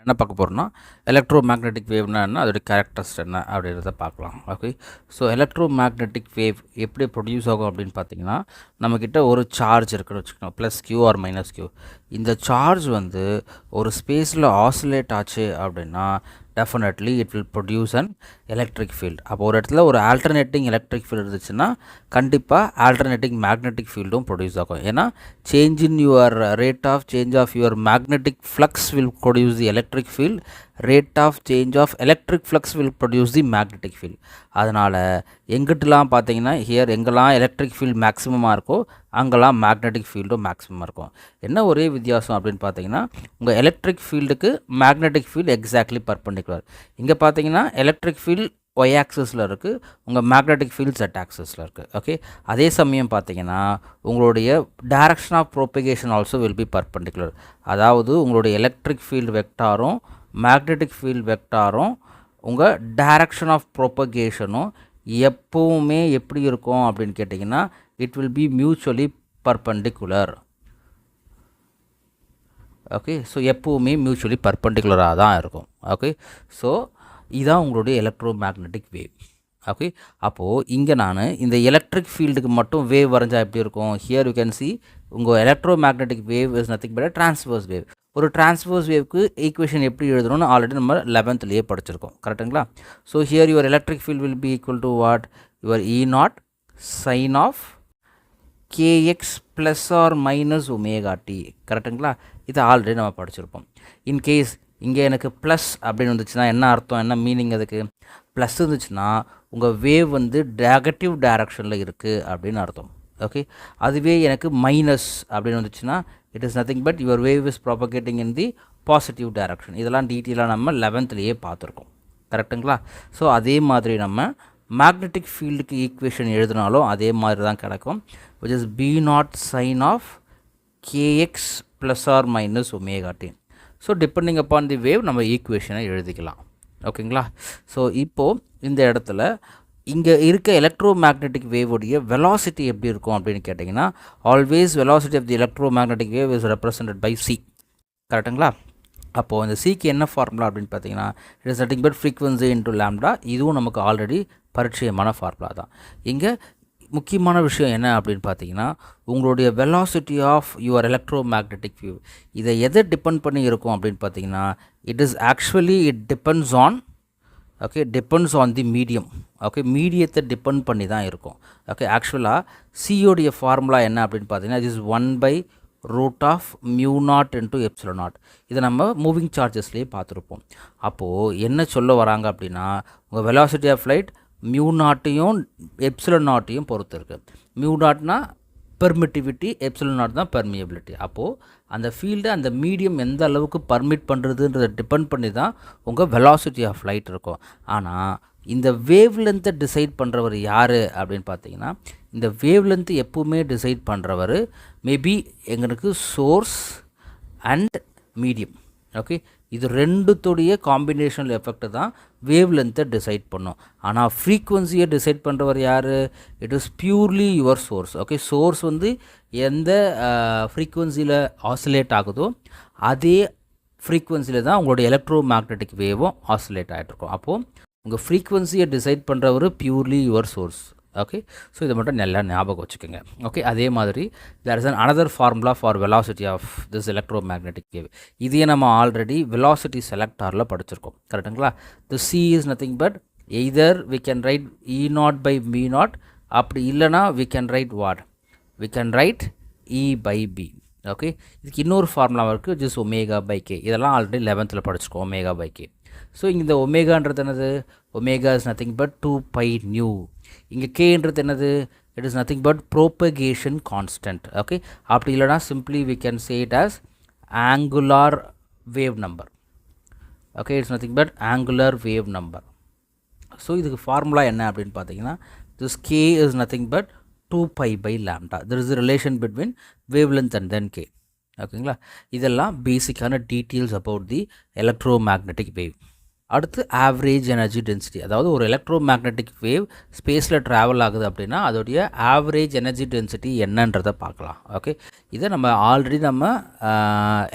என்ன பார்க்க போகிறோம்னா எலக்ட்ரோமேக்னெட்டிக் வேவ்னா என்ன, அதோட கேரக்டர்ஸ் என்ன அப்படின்றத பார்க்கலாம். ஓகே, ஸோ எலக்ட்ரோமேக்னெட்டிக் வேவ் எப்படி ப்ரொடியூஸ் ஆகும் அப்படின்னு பார்த்தீங்கன்னா, நம்மக்கிட்ட ஒரு சார்ஜ் இருக்குன்னு வச்சுக்கோங்க, plus Q or minus Q. இந்த சார்ஜ் வந்து ஒரு ஸ்பேஸில் ஆசிலேட் ஆச்சு அப்படின்னா definitely it will produce an electric field. அப்போ ஒரு இடத்துல ஒரு ஆல்டர்னேட்டிங் எலக்ட்ரிக் ஃபீல்டு இருந்துச்சுன்னா கண்டிப்பாக ஆல்டர்னேட்டிங் மேக்னெட்டிக் ஃபீல்டும் ப்ரொடியூஸ் ஆகும். ஏன்னா change in your rate of change of your magnetic flux will produce the electric field, rate of change of electric flux will produce the magnetic field. அதனால் எங்கிட்டலாம் பார்த்தீங்கன்னா here எங்கெல்லாம் electric field மேக்ஸிமமாக இருக்கோ அங்கெல்லாம் magnetic ஃபீல்டும் மேக்ஸிமமாக இருக்கும். என்ன ஒரே வித்தியாசம் அப்படின்னு பார்த்தீங்கன்னா, உங்கள் எலக்ட்ரிக் ஃபீல்டுக்கு மேக்னெட்டிக் ஃபீல்டு எக்ஸாக்ட்லி பர்பெண்டிகுலர். இங்கே பார்த்தீங்கன்னா எலக்ட்ரிக் ஃபீல்டு ஒய் ஆக்சஸில் இருக்குது, உங்கள் மேக்னெட்டிக் ஃபீல்ட் செட் ஆக்சஸில் இருக்குது. ஓகே, அதே சமயம் பார்த்தீங்கன்னா உங்களுடைய direction of propagation also will be perpendicular. அதாவது உங்களுடைய எலக்ட்ரிக் ஃபீல்டு வெக்டாரும் மேக்னெட்டிக் ஃபீல்டு வெக்டாரும் உங்கள் டைரக்ஷன் ஆஃப் ப்ரோபகேஷனும் எப்போவுமே எப்படி இருக்கும் அப்படின்னு கேட்டிங்கன்னா, it will be mutually perpendicular. Okay, so எப்போவுமே மியூச்சுவலி பர்பெண்டிகுலராக தான் இருக்கும். ஓகே, ஸோ இதுதான் உங்களுடைய எலக்ட்ரோமேக்னெட்டிக் வேவ். ஓகே, அப்போது இங்கே நான் இந்த எலக்ட்ரிக் ஃபீல்டுக்கு மட்டும் வேவ் வரைஞ்சால் எப்படி இருக்கும்? ஹியர் யூ கேன் சி உங்கள் electromagnetic wave is nothing but transverse wave. ஒரு ட்ரான்ஸ்வர்ஸ் வேவ்க்கு ஈக்குவேஷன் எப்படி எழுதணும்னு ஆல்ரெடி நம்ம 11th படிச்சிருக்கோம், கரெக்டுங்களா? So here your electric field will be equal to what? Your E naught sine of KX plus or minus omega T, கரெக்டுங்களா? இதை already நம்ம படிச்சிருப்போம். இன்கேஸ் இங்கே எனக்கு ப்ளஸ் அப்படின்னு வந்துச்சுன்னா என்ன அர்த்தம், என்ன மீனிங்? அதுக்கு ப்ளஸ் இருந்துச்சுன்னா உங்கள் வேவ் வந்து நெகட்டிவ் டைரக்ஷனில் இருக்குது அப்படின்னு அர்த்தம். ஓகே, அதுவே எனக்கு மைனஸ் அப்படின்னு வந்துச்சுன்னா it is nothing but your wave is propagating in the positive direction. இதெல்லாம் டீட்டெயிலாக நம்ம 11th பார்த்துருக்கோம், கரெக்டுங்களா? ஸோ அதே மாதிரி நம்ம மேக்னெட்டிக் ஃபீல்டுக்கு ஈக்குவேஷன் எழுதினாலும் அதே மாதிரி தான் கிடைக்கும், which is b naught sine of kx plus or minus omega T. So depending upon the wave நம்ம ஈக்குவேஷனை எழுதிக்கலாம். ஓகேங்களா? ஸோ இப்போது இந்த இடத்துல இங்கே இருக்க எலக்ட்ரோமேக்னெட்டிக் வேவோடைய வெலாசிட்டி எப்படி இருக்கும் அப்படின்னு கேட்டிங்கன்னா, always velocity of the electromagnetic wave is represented by C, கரெக்டுங்களா? அப்போது இந்த சிக்கு என்ன ஃபார்முலா அப்படின்னு பார்த்தீங்கன்னா, it is nothing but frequency into lambda. இதுவும் நமக்கு ஆல்ரெடி பரிச்சயமான ஃபார்முலா தான். இங்கே முக்கியமான விஷயம் என்ன அப்படின்னு பார்த்தீங்கன்னா, உங்களுடைய velocity of your electromagnetic wave இதை எதை டிபெண்ட் பண்ணி இருக்கும் அப்படின்னு பார்த்தீங்கன்னா, it is actually it depends on, okay, depends on the medium. Okay, மீடியத்தை டிபெண்ட் பண்ணி தான் இருக்கும். ஓகே, ஆக்சுவலாக சியோடைய ஃபார்முலா என்ன அப்படின்னு பார்த்தீங்கன்னா, it is 1/√of mu naught into epsilon naught. இதை நம்ம மூவிங் சார்ஜஸ்லேயே பார்த்துருப்போம். அப்போது என்ன சொல்ல வராங்க அப்படின்னா, உங்கள் வெலாசிட்டி ஆஃப் லைட் மியூ நாட்டையும் எப்சிலன் நாட்டையும் பொறுத்து இருக்குது. மியூ நாட்னா பெர்மிட்டிவிட்டி, எப்சிலன் நாட் தான் பெர்மியபிலிட்டி. அப்போது அந்த ஃபீல்டு அந்த மீடியம் எந்த அளவுக்கு பர்மிட் பண்ணுறதுன்றதை டிபெண்ட் பண்ணி தான் உங்கள் வெலாசிட்டி ஆஃப் லைட் இருக்கும். ஆனால் இந்த வேவ் லென்த்தை டிசைட் பண்ணுறவர் யார் அப்படின்னு பார்த்தீங்கன்னா, இந்த வேவ் லென்த்து எப்பவுமே டிசைட் பண்ணுறவர் மேபி எங்களுக்கு சோர்ஸ் அண்ட் மீடியம். ஓகே, இது ரெண்டுத்துடைய காம்பினேஷனல் எஃபெக்ட் தான் வேவ் லென்த்தை டிசைட் பண்ணும். ஆனால் ஃப்ரீக்குவன்சியை டிசைட் பண்ணுறவர் யார்? It is purely your source. Okay, source வந்து எந்த ஃப்ரீக்குவன்சியில் ஆசிலேட் ஆகுதோ அதே ஃப்ரீக்குவன்சியில் தான் உங்களுடைய எலக்ட்ரோமேக்னெட்டிக் வேவும் ஆசிலேட் ஆகிட்ருக்கும். அப்போது உங்கள் ஃப்ரீக்குவன்சியை டிசைட் பண்ணுறவர் purely your source. Okay, so இதை மட்டும் நல்லா ஞாபகம் வச்சுக்கோங்க. ஓகே, அதே மாதிரி there is another formula for velocity of this electromagnetic wave. இதையே நம்ம ஆல்ரெடி வெலாசிட்டி செலக்டாரில் படிச்சிருக்கோம், கரெக்டுங்களா? The C is nothing but either we can write E not by B not, அப்படி இல்லைனா we can write what? We can write E by B. Okay, இதுக்கு இன்னொரு formula இருக்குது, ஜஸ்ட் ஒமேகா பை கே. இதெல்லாம் already 11th படிச்சிருக்கோம், omega by K. So இந்த ஒமேகான்றது என்னது? Omega is nothing but 2π nu. இங்கே கேன்றது என்னது? It is nothing but propagation constant. Okay, அப்படி இல்லைனா simply we can say it as angular wave number. Okay, it's nothing but angular wave number. So இதுக்கு formula என்ன அப்படின்னு பார்த்தீங்கன்னா, this K is nothing but 2π lambda. There is a relation between wavelength and then k. ஓகேங்களா? இதெல்லாம் பேசிக்கான details about the electromagnetic wave. அடுத்து average energy density. அதாவது ஒரு எலக்ட்ரோமேக்னெட்டிக் வேவ் ஸ்பேஸில் ட்ராவல் ஆகுது அப்படின்னா அதோடைய ஆவரேஜ் எனர்ஜி டென்சிட்டி என்னன்றதை பார்க்கலாம். ஓகே, இதை நம்ம ஆல்ரெடி நம்ம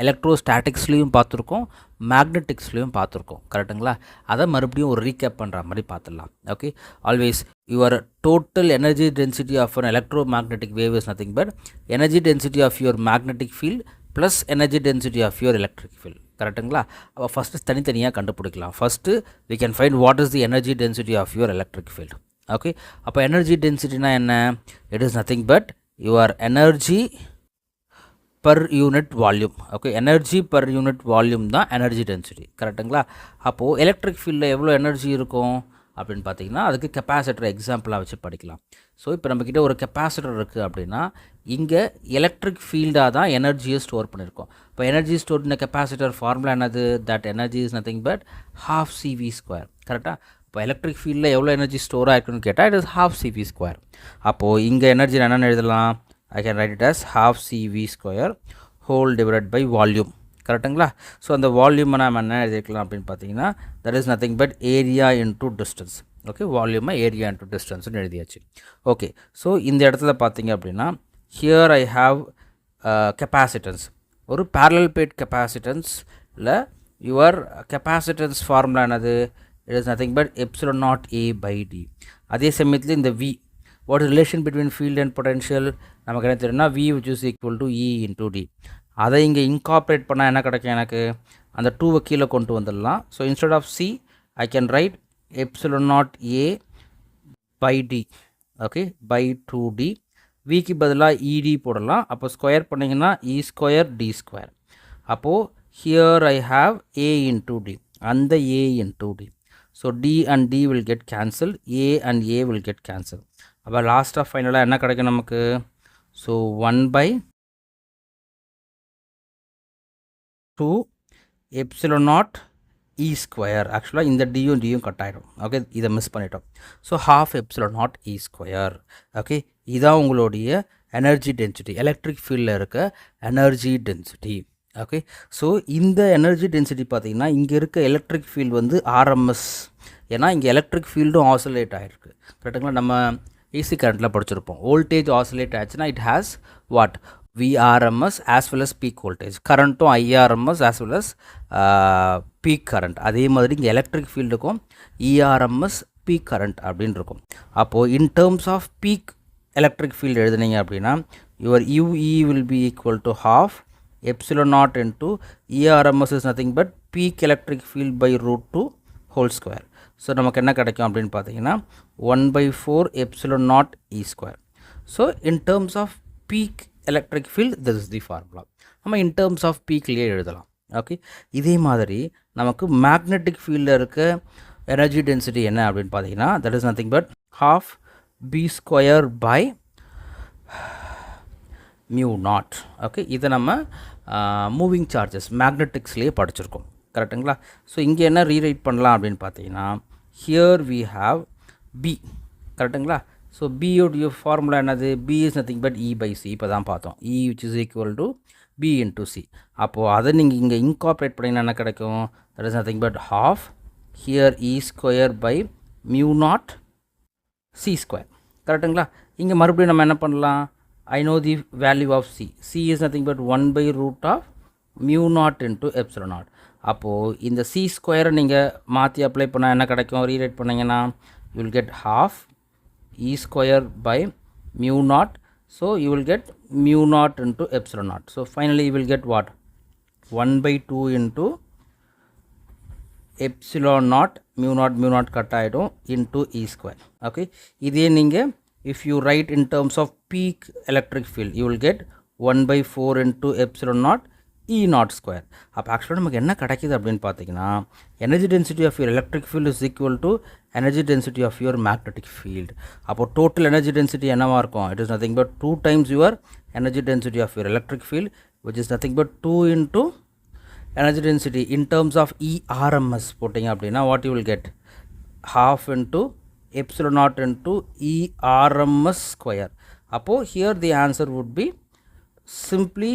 எலக்ட்ரோஸ்டாட்டிக்ஸ்லேயும் பார்த்துருக்கோம், மேக்னெட்டிக்ஸ்லையும் பார்த்துருக்கோம் கரெக்டுங்களா. அதை மறுபடியும் ஒரு ரீகேப் பண்ணுற மாதிரி பார்த்துடலாம். Okay, always your total energy density of an electromagnetic wave is nothing but energy density of your magnetic field plus energy density of your electric field கரெக்டுங்களா. அப்போ ஃபஸ்ட்டு தனித்தனியாக கண்டுபிடிக்கலாம். First we can find what is the energy density of your electric field. Okay, அப்போ energy டென்சிட்டினா என்ன? It is nothing but your energy per unit volume. Okay, energy per unit volume தான் energy density கரெக்டுங்களா. அப்போது electric ஃபீல்டில் எவ்வளோ energy இருக்கும் அப்படின்னு பார்த்தீங்கன்னா அதுக்கு கெப்பாசிட்டர் எக்ஸாம்பிளாக வச்சு படிக்கலாம். ஸோ இப்போ நம்மக்கிட்ட ஒரு கெப்பாசிட்டர் இருக்குது அப்படின்னா இங்கே எலக்ட்ரிக் ஃபீல்டாக தான் எனர்ஜியை ஸ்டோர் பண்ணியிருக்கோம். இப்போ எனர்ஜி ஸ்டோர் பண்ண கெப்பாசிட்டர் ஃபார்முலா என்னது? That energy is nothing but half CV². கரெக்டாக. இப்போ எலக்ட்ரிக் ஃபீல்டில் எவ்வளோ எனர்ஜி ஸ்டோர் ஆகிருக்குன்னு கேட்டால் இட் இஸ் half CV². அப்போது இங்கே எனர்ஜி என்னென்னு எழுதலாம்? I can write it as half CV² whole divided by volume. கரெக்டுங்களா. ஸோ அந்த வால்யூமை நம்ம என்ன எழுதிக்கலாம் அப்படின்னு பார்த்தீங்கன்னா that is nothing but area into distance. Okay, வால்யூமை ஏரியா இன்டூ டிஸ்டன்ஸ்னு எழுதியாச்சு. ஓகே, ஸோ இந்த இடத்துல பார்த்தீங்க அப்படின்னா ஹியர் ஐ ஹாவ் கெப்பாசிட்டன்ஸ். ஒரு parallel plate கெப்பாசிட்டன்ஸில் யுவர் கெப்பாசிட்டன்ஸ் ஃபார்முலா என்னது? It is nothing but epsilon naught A by D. அதே சமயத்தில் இந்த V, what is relation between field and potential? நமக்கு என்ன தெரியும்னா V which is equal to E into D. அதை இங்கே இன்கார்பரேட் பண்ணால் என்ன கிடைக்கும்? எனக்கு அந்த 2வை கீழே கொண்டு வந்துடலாம். So instead of C I can write epsilon naught A by D. Okay, by 2D. Vக்கு பதிலாக ED போடலாம். அப்போ ஸ்கொயர் பண்ணிங்கன்னா E² D². அப்போது here I have A into D. அந்த A into D. So D and D will get cancelled. A and A will get cancelled. அப்போ லாஸ்ட்டாக ஃபைனலாக என்ன கிடைக்கும் நமக்கு? So 1/2 epsilon naught E². ஆக்சுவலாக இந்த டியும் டியும் கட் ஆகிடும். ஓகே, இதை மிஸ் பண்ணிட்டோம். So half epsilon naught E². Okay, இதான் உங்களுடைய எனர்ஜி டென்சிட்டி, எலக்ட்ரிக் ஃபீல்டில் இருக்க எனர்ஜி டென்சிட்டி. ஓகே, ஸோ இந்த எனர்ஜி டென்சிட்டி பார்த்திங்கன்னா இங்கே இருக்க எலக்ட்ரிக் ஃபீல்டு வந்து RMS. ஏன்னா இங்கே எலக்ட்ரிக் ஃபீல்டும் ஆசிலேட் ஆகிருக்கு கரெக்டுங்களா. நம்ம ஏசி கரண்ட்டில் படிச்சிருப்போம். வோல்டேஜ் ஆசிலேட் ஆச்சுன்னா it has what? VRMS as well as peak voltage. கரண்ட்டும் IRMS as well as peak current. அதே மாதிரி இங்கே எலக்ட்ரிக் ஃபீல்டுக்கும் ERMS பீக் கரண்ட் அப்படின்னு இருக்கும். அப்போது in terms of peak electric field எழுதுனீங்க அப்படின்னா your UE will be equal to half epsilon naught into ERMS is nothing but peak electric field by √2 whole square. So நமக்கு என்ன கிடைக்கும் அப்படின்னு பார்த்தீங்கன்னா 1/4 epsilon naught E². So in terms of peak electric field this is the formula. நம்ம in terms of பீக்லேயே எழுதலாம். Okay, இதே மாதிரி நமக்கு மேக்னெட்டிக் ஃபீல்டில் இருக்க எனர்ஜி டென்சிட்டி என்ன அப்படின்னு பார்த்தீங்கன்னா that is nothing but half B² by μ0. Okay, இதை நம்ம மூவிங் சார்ஜஸ் மேக்னெட்டிக்ஸ்லேயே படிச்சிருக்கோம் கரெக்டுங்களா. ஸோ இங்கே என்ன ரீரைட் பண்ணலாம் அப்படின்னு பார்த்தீங்கன்னா ஹியர் வி ஹாவ் B கரெக்டுங்களா. ஸோ பியோடைய ஃபார்முலா என்னது? B is nothing but E/C. இப்போ தான் பார்த்தோம். E which is equal to B into C. அப்போது அதை நீங்கள் இங்கே இன்கார்பரேட் பண்ணிங்கன்னா என்ன கிடைக்கும்? That is nothing but half here E² by μ0 C² கரெக்டுங்களா. இங்கே மறுபடியும் நம்ம என்ன பண்ணலாம்? I know the value of C. C is nothing but 1/√of μ0 into epsilon naught. அப்போது இந்த C² நீங்கள் மாற்றி அப்ளை பண்ணால் என்ன கிடைக்கும்? ரீரைட் பண்ணிங்கன்னா you will get half E² by μ0. So you will get μ0 into epsilon naught. So finally you will get what? 1/2 into epsilon naught μ0 cut ஆகிடும் into E². Okay, இதே நீங்கள் if you write in terms of peak electric field you will get 1/4 into epsilon naught E02. அப்போ ஆக்சுவலாக நமக்கு என்ன கிடைக்கிது அப்படின்னு பார்த்தீங்கன்னா energy density of your electric field is equal to energy density of your magnetic field. அப்போது total energy density என்னவாக இருக்கும்? It is nothing but 2 times your energy density of your electric field which is nothing but 2 into energy density in terms of ERMS போட்டிங்க அப்படின்னா what you will get? half into epsilon naught into ERMS square. அப்போது here the answer would be simply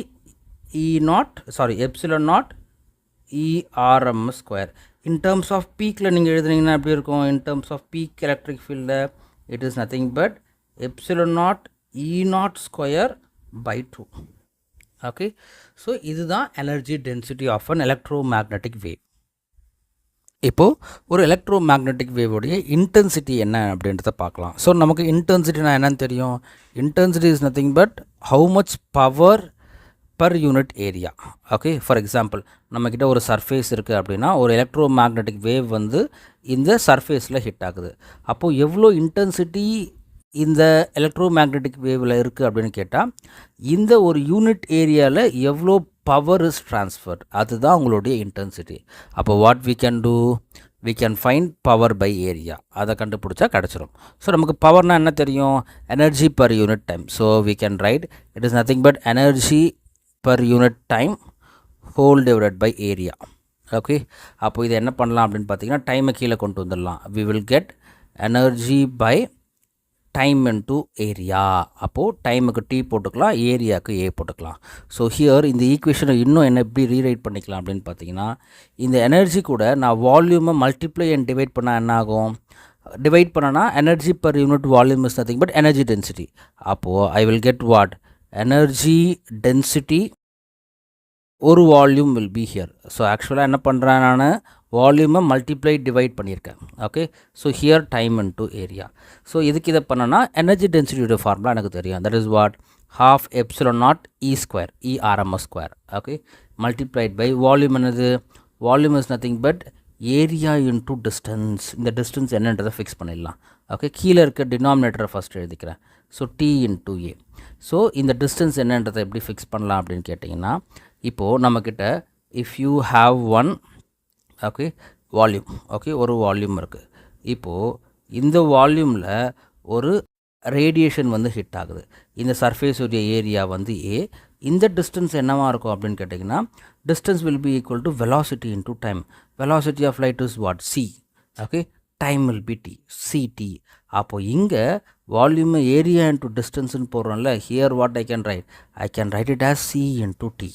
epsilon naught ERMS square. In terms of peakல நீங்கள் எழுதுனீங்கன்னா எப்படி இருக்கும்? In terms of peak electric field it is nothing but epsilon naught E0 square by 2. Okay. So இதுதான் energy density of an electromagnetic wave. இப்போது ஒரு electromagnetic வேவோடைய intensity என்ன அப்படின்றத பார்க்கலாம். So நமக்கு இன்டென்சிட்டினா என்னன்னு தெரியும். Intensity is nothing but how much power per unit area. Okay, for example நம்மக்கிட்ட ஒரு சர்ஃபேஸ் இருக்குது அப்படின்னா ஒரு எலக்ட்ரோமேக்னெட்டிக் வேவ் வந்து இந்த சர்ஃபேஸில் ஹிட் ஆகுது. அப்போது எவ்வளோ இன்டென்சிட்டி இந்த எலக்ட்ரோமேக்னெட்டிக் வேவில் இருக்குது அப்படின்னு கேட்டால் இந்த ஒரு யூனிட் ஏரியாவில் எவ்வளோ பவர் இஸ் ட்ரான்ஸ்ஃபர்ட், அதுதான் உங்களுடைய இன்டென்சிட்டி. அப்போ what we can do, we can find power by area. அதை கண்டுபிடிச்சா கிடச்சிரும். ஸோ நமக்கு பவர்னால் என்ன தெரியும், energy per unit time. So we can write it is nothing but energy per unit time whole divided by area. Okay, அப்போது இதை என்ன பண்ணலாம் அப்படின்னு பார்த்தீங்கன்னா டைமை கீழே கொண்டு வந்துடலாம். We will get energy by time into area. அப்போது டைமுக்கு டி போட்டுக்கலாம், ஏரியாவுக்கு ஏ போட்டுக்கலாம். ஸோ ஹியர் இந்த ஈக்குவேஷனை இன்னும் என்ன எப்படி ரீரைட் பண்ணிக்கலாம் அப்படின்னு பார்த்தீங்கன்னா இந்த எனர்ஜி கூட நான் வால்யூமை மல்டிப்ளை அண்ட் டிவைட் பண்ணால் என்ன ஆகும், டிவைட் பண்ணனா energy per unit volume is nothing but energy density. அப்போது I will get what, energy density ஒரு volume will be here. So ஆக்சுவலாக என்ன பண்ணுறேன், நான் வால்யூமை மல்டிப்ளை டிவைட் பண்ணியிருக்கேன். Okay, so here time into area. So இதுக்கு இதை பண்ணனா எனர்ஜி டென்சிட்டியோட ஃபார்முலா எனக்கு தெரியும். That is what, half epsilon naught E square, E RMS square. Okay, multiplied by volume என்னது, volume is nothing but area into distance. இந்த distance என்னன்றதை fix பண்ணிடலாம். ஓகே, கீழே இருக்க டினாமினேட்டரை ஃபஸ்ட் எழுதிக்கிறேன். So T into A. So இந்த distance என்னன்றதை எப்படி ஃபிக்ஸ் பண்ணலாம் அப்படின்னு கேட்டிங்கன்னா இப்போது நம்மக்கிட்ட if you have one okay volume, okay ஒரு வால்யூம் இருக்குது. இப்போது இந்த வால்யூமில் ஒரு ரேடியேஷன் வந்து ஹிட் ஆகுது. இந்த சர்ஃபேஸுடைய ஏரியா வந்து ஏ. இந்த டிஸ்டன்ஸ் என்னவாக இருக்கும் அப்படின்னு கேட்டிங்கன்னா distance will be equal to velocity into time. Velocity of light is what, c. Okay, time will be t, c t. அப்போது இங்கே வால்யூம் ஏரியா இன்டூ டிஸ்டன்ஸ்னு போடுறோம்ல, here what I can write it as c into t.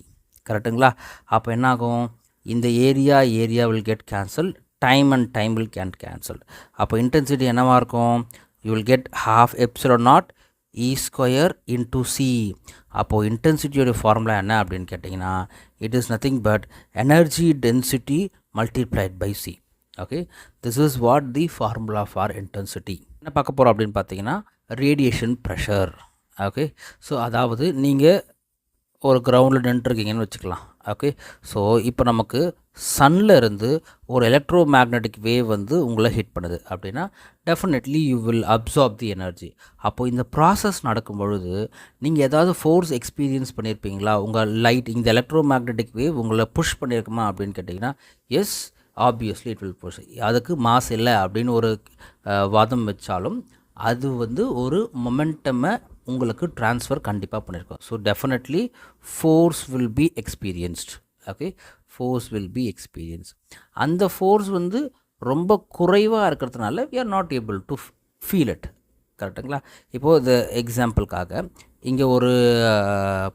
கரெக்டுங்களா? அப்போ என்னாகும், இந்த area will get cancel, time and time will cancel. அப்போ intensity என்னவாக இருக்கும், you will get half epsilon naught E square into C. அப்போது இன்டென்சிட்டியோட ஃபார்முலா என்ன அப்படின்னு கேட்டிங்கன்னா it is nothing but energy density multiplied by C. Okay, this is what the formula for intensity. என்ன பார்க்க போகிறோம் அப்படின்னு பார்த்தீங்கன்னா ரேடியேஷன் ப்ரெஷர். ஓகே, ஸோ அதாவது நீங்கள் ஒரு கிரவுண்டில் நின்றுருக்கீங்கன்னு வச்சுக்கலாம். ஓகே, ஸோ இப்போ நமக்கு சன்னில் இருந்து ஒரு எலக்ட்ரோ மேக்னெட்டிக் வேவ் வந்து உங்களை ஹிட் பண்ணுது அப்படின்னா definitely you will absorb the energy. அப்போது இந்த ப்ராசஸ் நடக்கும் பொழுது நீங்கள் ஏதாவது ஃபோர்ஸ் எக்ஸ்பீரியன்ஸ் பண்ணியிருப்பீங்களா, உங்கள் லைட் இந்த எலக்ட்ரோ மேக்னெட்டிக் வேவ் உங்களை புஷ் பண்ணியிருக்குமா அப்படின்னு கேட்டிங்கன்னா yes, obviously it will push. அதுக்கு மாஸ் இல்லை அப்படின்னு ஒரு வாதம் வச்சாலும் அது வந்து ஒரு மொமெண்டமை உங்களுக்கு ட்ரான்ஸ்ஃபர் கண்டிப்பாக பண்ணியிருக்கோம். So definitely force will be experienced. Okay, force will be experience. அந்த ஃபோர்ஸ் வந்து ரொம்ப குறைவாக இருக்கிறதுனால we are not able to feel it. கரெக்டுங்களா? இப்போது இந்த எக்ஸாம்பிளுக்காக இங்கே ஒரு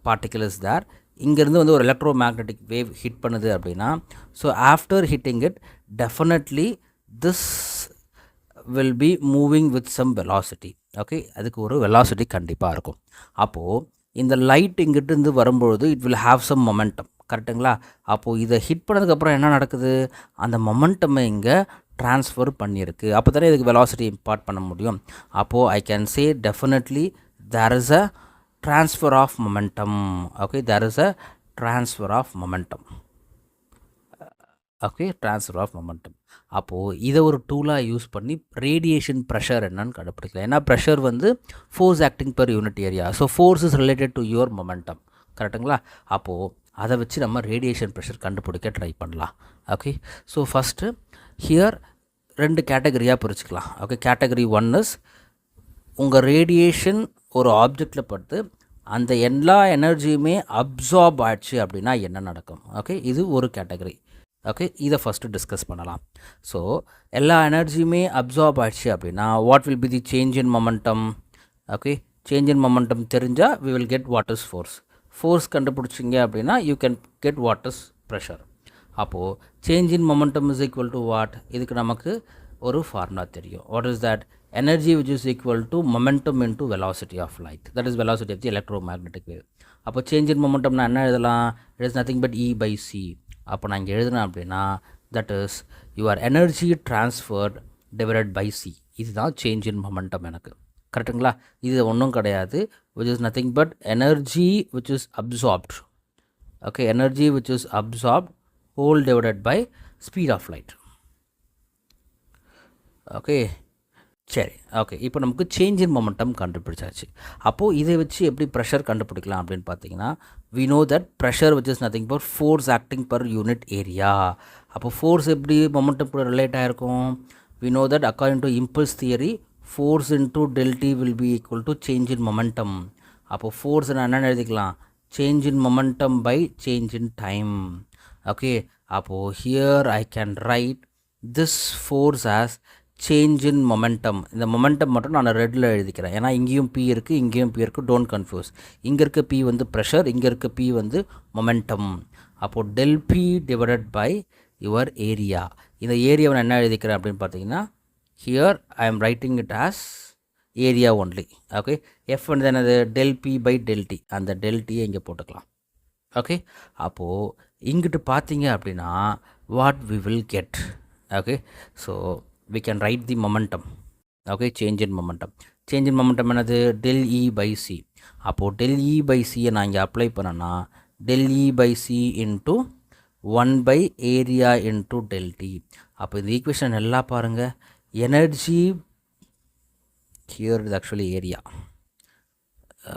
பார்ட்டிகிள் இஸ் தேர், இங்கேருந்து வந்து ஒரு எலக்ட்ரோ மேக்னெட்டிக் வேவ் ஹிட் பண்ணுது அப்படின்னா so after hitting it definitely this will be moving with some velocity. Okay, அதுக்கு ஒரு வெலாசிட்டி கண்டிப்பாக இருக்கும். அப்போது இந்த லைட் இங்கிட்டிருந்து வரும்பொழுது it will have some momentum. கரெக்டுங்களா? அப்போது இதை ஹிட் பண்ணதுக்கப்புறம் என்ன நடக்குது, அந்த மொமெண்டமை இங்கே ட்ரான்ஸ்ஃபர் பண்ணியிருக்கு. அப்போ தானே இதுக்கு வெலாசிட்டி இம்பார்ட் பண்ண முடியும். அப்போது I can say definitely there is a transfer of momentum. Okay, there is a transfer of momentum. Okay, transfer of momentum. அப்போது இதை ஒரு டூலாக யூஸ் பண்ணி ரேடியேஷன் ப்ரெஷர் என்னன்னு கண்டுபிடிக்கலாம். ஏன்னா ப்ரெஷர் வந்து force acting per unit area. So force is related to your momentum. கரெக்டுங்களா? அப்போது அதை வச்சு நம்ம ரேடியேஷன் ப்ரெஷர் கண்டுபிடிக்க ட்ரை பண்ணலாம். ஓகே, ஸோ ஃபஸ்ட்டு ஹியர் ரெண்டு கேட்டகரியாக பிரிச்சுக்கலாம். ஓகே, கேட்டகரி ஒன் இஸ் உங்கள் ரேடியேஷன் ஒரு ஆப்ஜெக்டில் பட்டு அந்த எல்லா எனர்ஜியுமே அப்சார்ப் ஆயிடுச்சு அப்படின்னா என்ன நடக்கும். ஓகே, இது ஒரு கேட்டகரி. ஓகே, இதை ஃபஸ்ட்டு டிஸ்கஸ் பண்ணலாம். ஸோ எல்லா எனர்ஜியுமே அப்சார்ப் ஆயிடுச்சு அப்படின்னா what will be the change in momentum. Okay, change in momentum தெரிஞ்சால் we will get what is force. Force கண்டுபிடிச்சிங்க அப்படின்னா you can get what is pressure. அப்போது change in momentum is equal to what, இதுக்கு நமக்கு ஒரு formula தெரியும். What is that, energy which is equal to momentum into velocity of light, that is velocity of the electromagnetic wave. அப்போ change in momentum நான் என்ன எழுதலாம், it is nothing but E by C. அப்போ நான் இங்கே எழுதுனேன் அப்படின்னா that is your energy transferred divided by C. இதுதான் change in momentum எனக்கு, கரெக்டுங்களா? இது ஒன்றும் கிடையாது, which is nothing but energy which is absorbed. Okay, energy which is absorbed whole divided by speed of light. Okay, சரி. Okay, இப்போ நமக்கு change in momentum கண்டுபிடிச்சாச்சு. அப்போது இதை வச்சு எப்படி ப்ரெஷர் கண்டுபிடிக்கலாம் அப்படின்னு பார்த்தீங்கன்னா, we know that pressure which is nothing but force acting per unit area. அப்போ ஃபோர்ஸ் எப்படி மொமெண்டம் கூட ரிலேட் ஆகிருக்கும்? we know that according to impulse theory, force into del T will be equal to change in momentum. அப்போது force நான் என்ன எழுதிக்கலாம், change in momentum by change in time. Okay, அப்போது here I can write this force as change in momentum. இந்த momentum மட்டும் நான் ரெட்டில் எழுதிக்கிறேன், ஏன்னா இங்கேயும் பி இருக்குது இங்கேயும் பி இருக்குது, டோன்ட் கன்ஃபியூஸ். இங்கே இருக்க பி வந்து ப்ரெஷர், இங்கே இருக்க பி வந்து மொமெண்டம். அப்போது del p divided by your area. இந்த ஏரியாவை நான் என்ன எழுதிக்கிறேன் அப்படின்னு பார்த்தீங்கன்னா, here I am writing it as area only. Okay, f வந்து என்னது, del p by del t, அந்த டெல் டியை இங்கே போட்டுக்கலாம். ஓகே, அப்போது இங்கிட்டு பார்த்தீங்க அப்படின்னா what we will get. Okay, so we can write the momentum. Okay, change in momentum. Change in momentum என்னது, del E by C. அப்போது del E by C நான் இங்கே அப்ளை பண்ணனா del E by C into 1 by area into del T. அப்போ இந்த equation எல்லாம் பாருங்கள், energy here is actually area.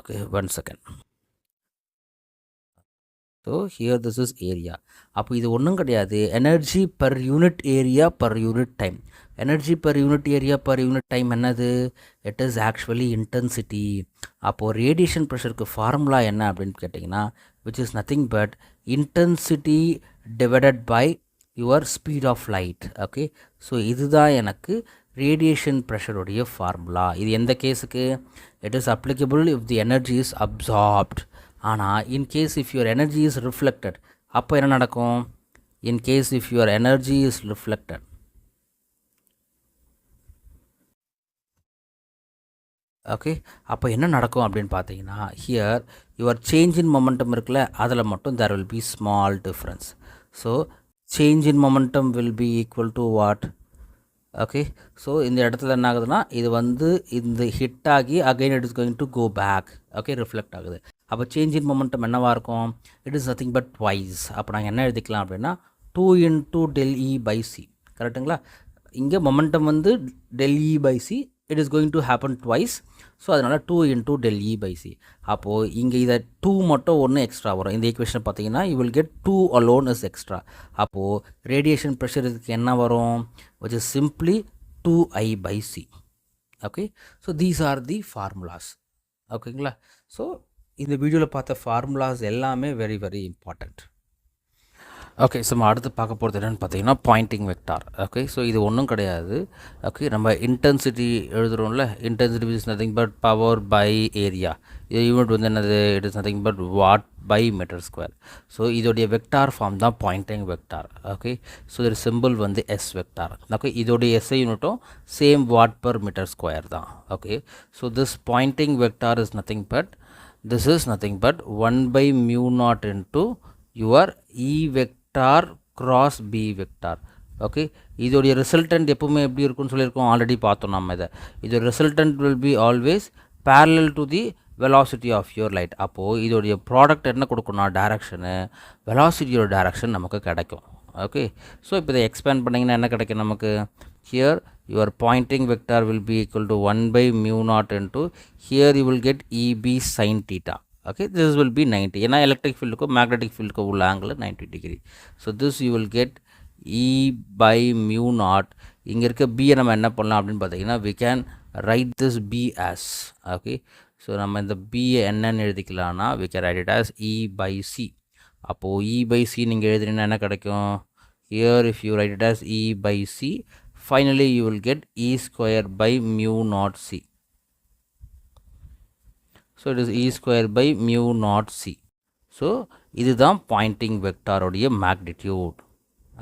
Okay, 1 second. So here this is area. அப்போ இது ஒன்றும் கிடையாது, energy per unit area per unit time. Energy per unit area per unit time என்னது, it is actually intensity. அப்போது radiation ப்ரெஷருக்கு formula என்ன அப்படின்னு கேட்டிங்கன்னா, which is nothing but intensity divided by your speed of light. Okay, so இதுதான் எனக்கு radiation ப்ரெஷருடைய formula. இது எந்த கேஸுக்கு, it is applicable if the energy is absorbed. ஆனால் in case if your energy is reflected, அப்போ என்ன நடக்கும், in case if your energy is reflected, okay, அப்போ என்ன நடக்கும் அப்படின்னு பார்த்தீங்கன்னா, here your change in momentum இருக்குல்ல, அதில் மட்டும் there will be small difference. So change in momentum will be equal to what. Okay, so இந்த இடத்துல என்ன ஆகுதுன்னா, இது வந்து இந்த ஹிட் ஆகி again it is going to go back. Okay, reflect ஆகுது. அப்போ சேஞ்ச் இன் மொமெண்டம் என்னவாக இருக்கும், it is nothing but twice. அப்போ நாங்கள் என்ன எழுதிக்கலாம் அப்படின்னா 2 into del E by C. கரெக்டுங்களா? இங்கே மொமெண்டம் வந்து del E by C, it is going to happen twice. So அதனால் 2 into del E by C. அப்போது இங்கே இதை 2 மட்டும் ஒன்று எக்ஸ்ட்ரா வரும். இந்த ஈக்குவேஷன் பார்த்தீங்கன்னா you will get 2 alone is extra. அப்போது ரேடியேஷன் ப்ரெஷர் இதுக்கு என்ன வரும், which is simply 2I by C. Okay, so these are the formulas. ஓகேங்களா? ஸோ இந்த வீடியோவில் பார்த்த ஃபார்முலாஸ் எல்லாமே very very important. Okay, so நம்ம அடுத்து பார்க்க போகிறது என்னென்னு பார்த்தீங்கன்னா பாயிண்டிங் வெக்டார். ஓகே, ஸோ இது ஒன்றும் கிடையாது. ஓகே, நம்ம இன்டென்சிட்டி எழுதுகிறோம்ல, intensity is nothing but power by area. இது யூனிட் வந்து என்னது, it is nothing but watt by metre square. So இதோடைய வெக்டார் ஃபார்ம் தான் பாயிண்டிங் வெக்டார். ஓகே, ஸோ இதோட சிம்பிள் வந்து எஸ் வெக்டார். ஓகே, இதோடைய எஸ்ஐ யூனிட்டும் same watt per metre square தான். Okay, so this Poynting vector is nothing but, this is nothing but 1 by mu naught into your E vector cross B vector. Okay, இதோடைய resultant எப்பவுமே எப்படி இருக்குன்னு சொல்லியிருக்கோம், already பார்த்தோம் நம்ம இதை. இதோட resultant will be always parallel to the velocity of your light. அப்போது இதோடைய ப்ராடக்ட் என்ன கொடுக்கணும், டைரக்ஷனு, வெலாசிட்டியோட டைரக்ஷன் நமக்கு கிடைக்கும். ஓகே, ஸோ இப்போ இதை எக்ஸ்பேண்ட் பண்ணிங்கன்னா என்ன கிடைக்கும் நமக்கு, here your pointing vector will be equal to 1 by mu naught into, here you will get EB sin theta. Okay, this will be 90. ஏன்னா எலக்ட்ரிக் ஃபீல்டுக்கும் மேக்னெட்டிக் ஃபீல்டுக்கும் உள்ள angle 90 degree. So this you will get E by mu naught. இங்கே இருக்க B நம்ம என்ன பண்ணலாம் அப்படின்னு பார்த்தீங்கன்னா, we can write this B as, okay, so நம்ம இந்த B என்னன்னு எழுதிக்கலாம்னா we can write it as E by C. அப்போது E by C நீங்கள் எழுதுனீங்கன்னா என்ன கிடைக்கும், here if you write it as E by C, finally you will get E square by mu naught C. So it is E square by mu naught C. So இதுதான் Poynting வெக்டாரோடைய magnitude.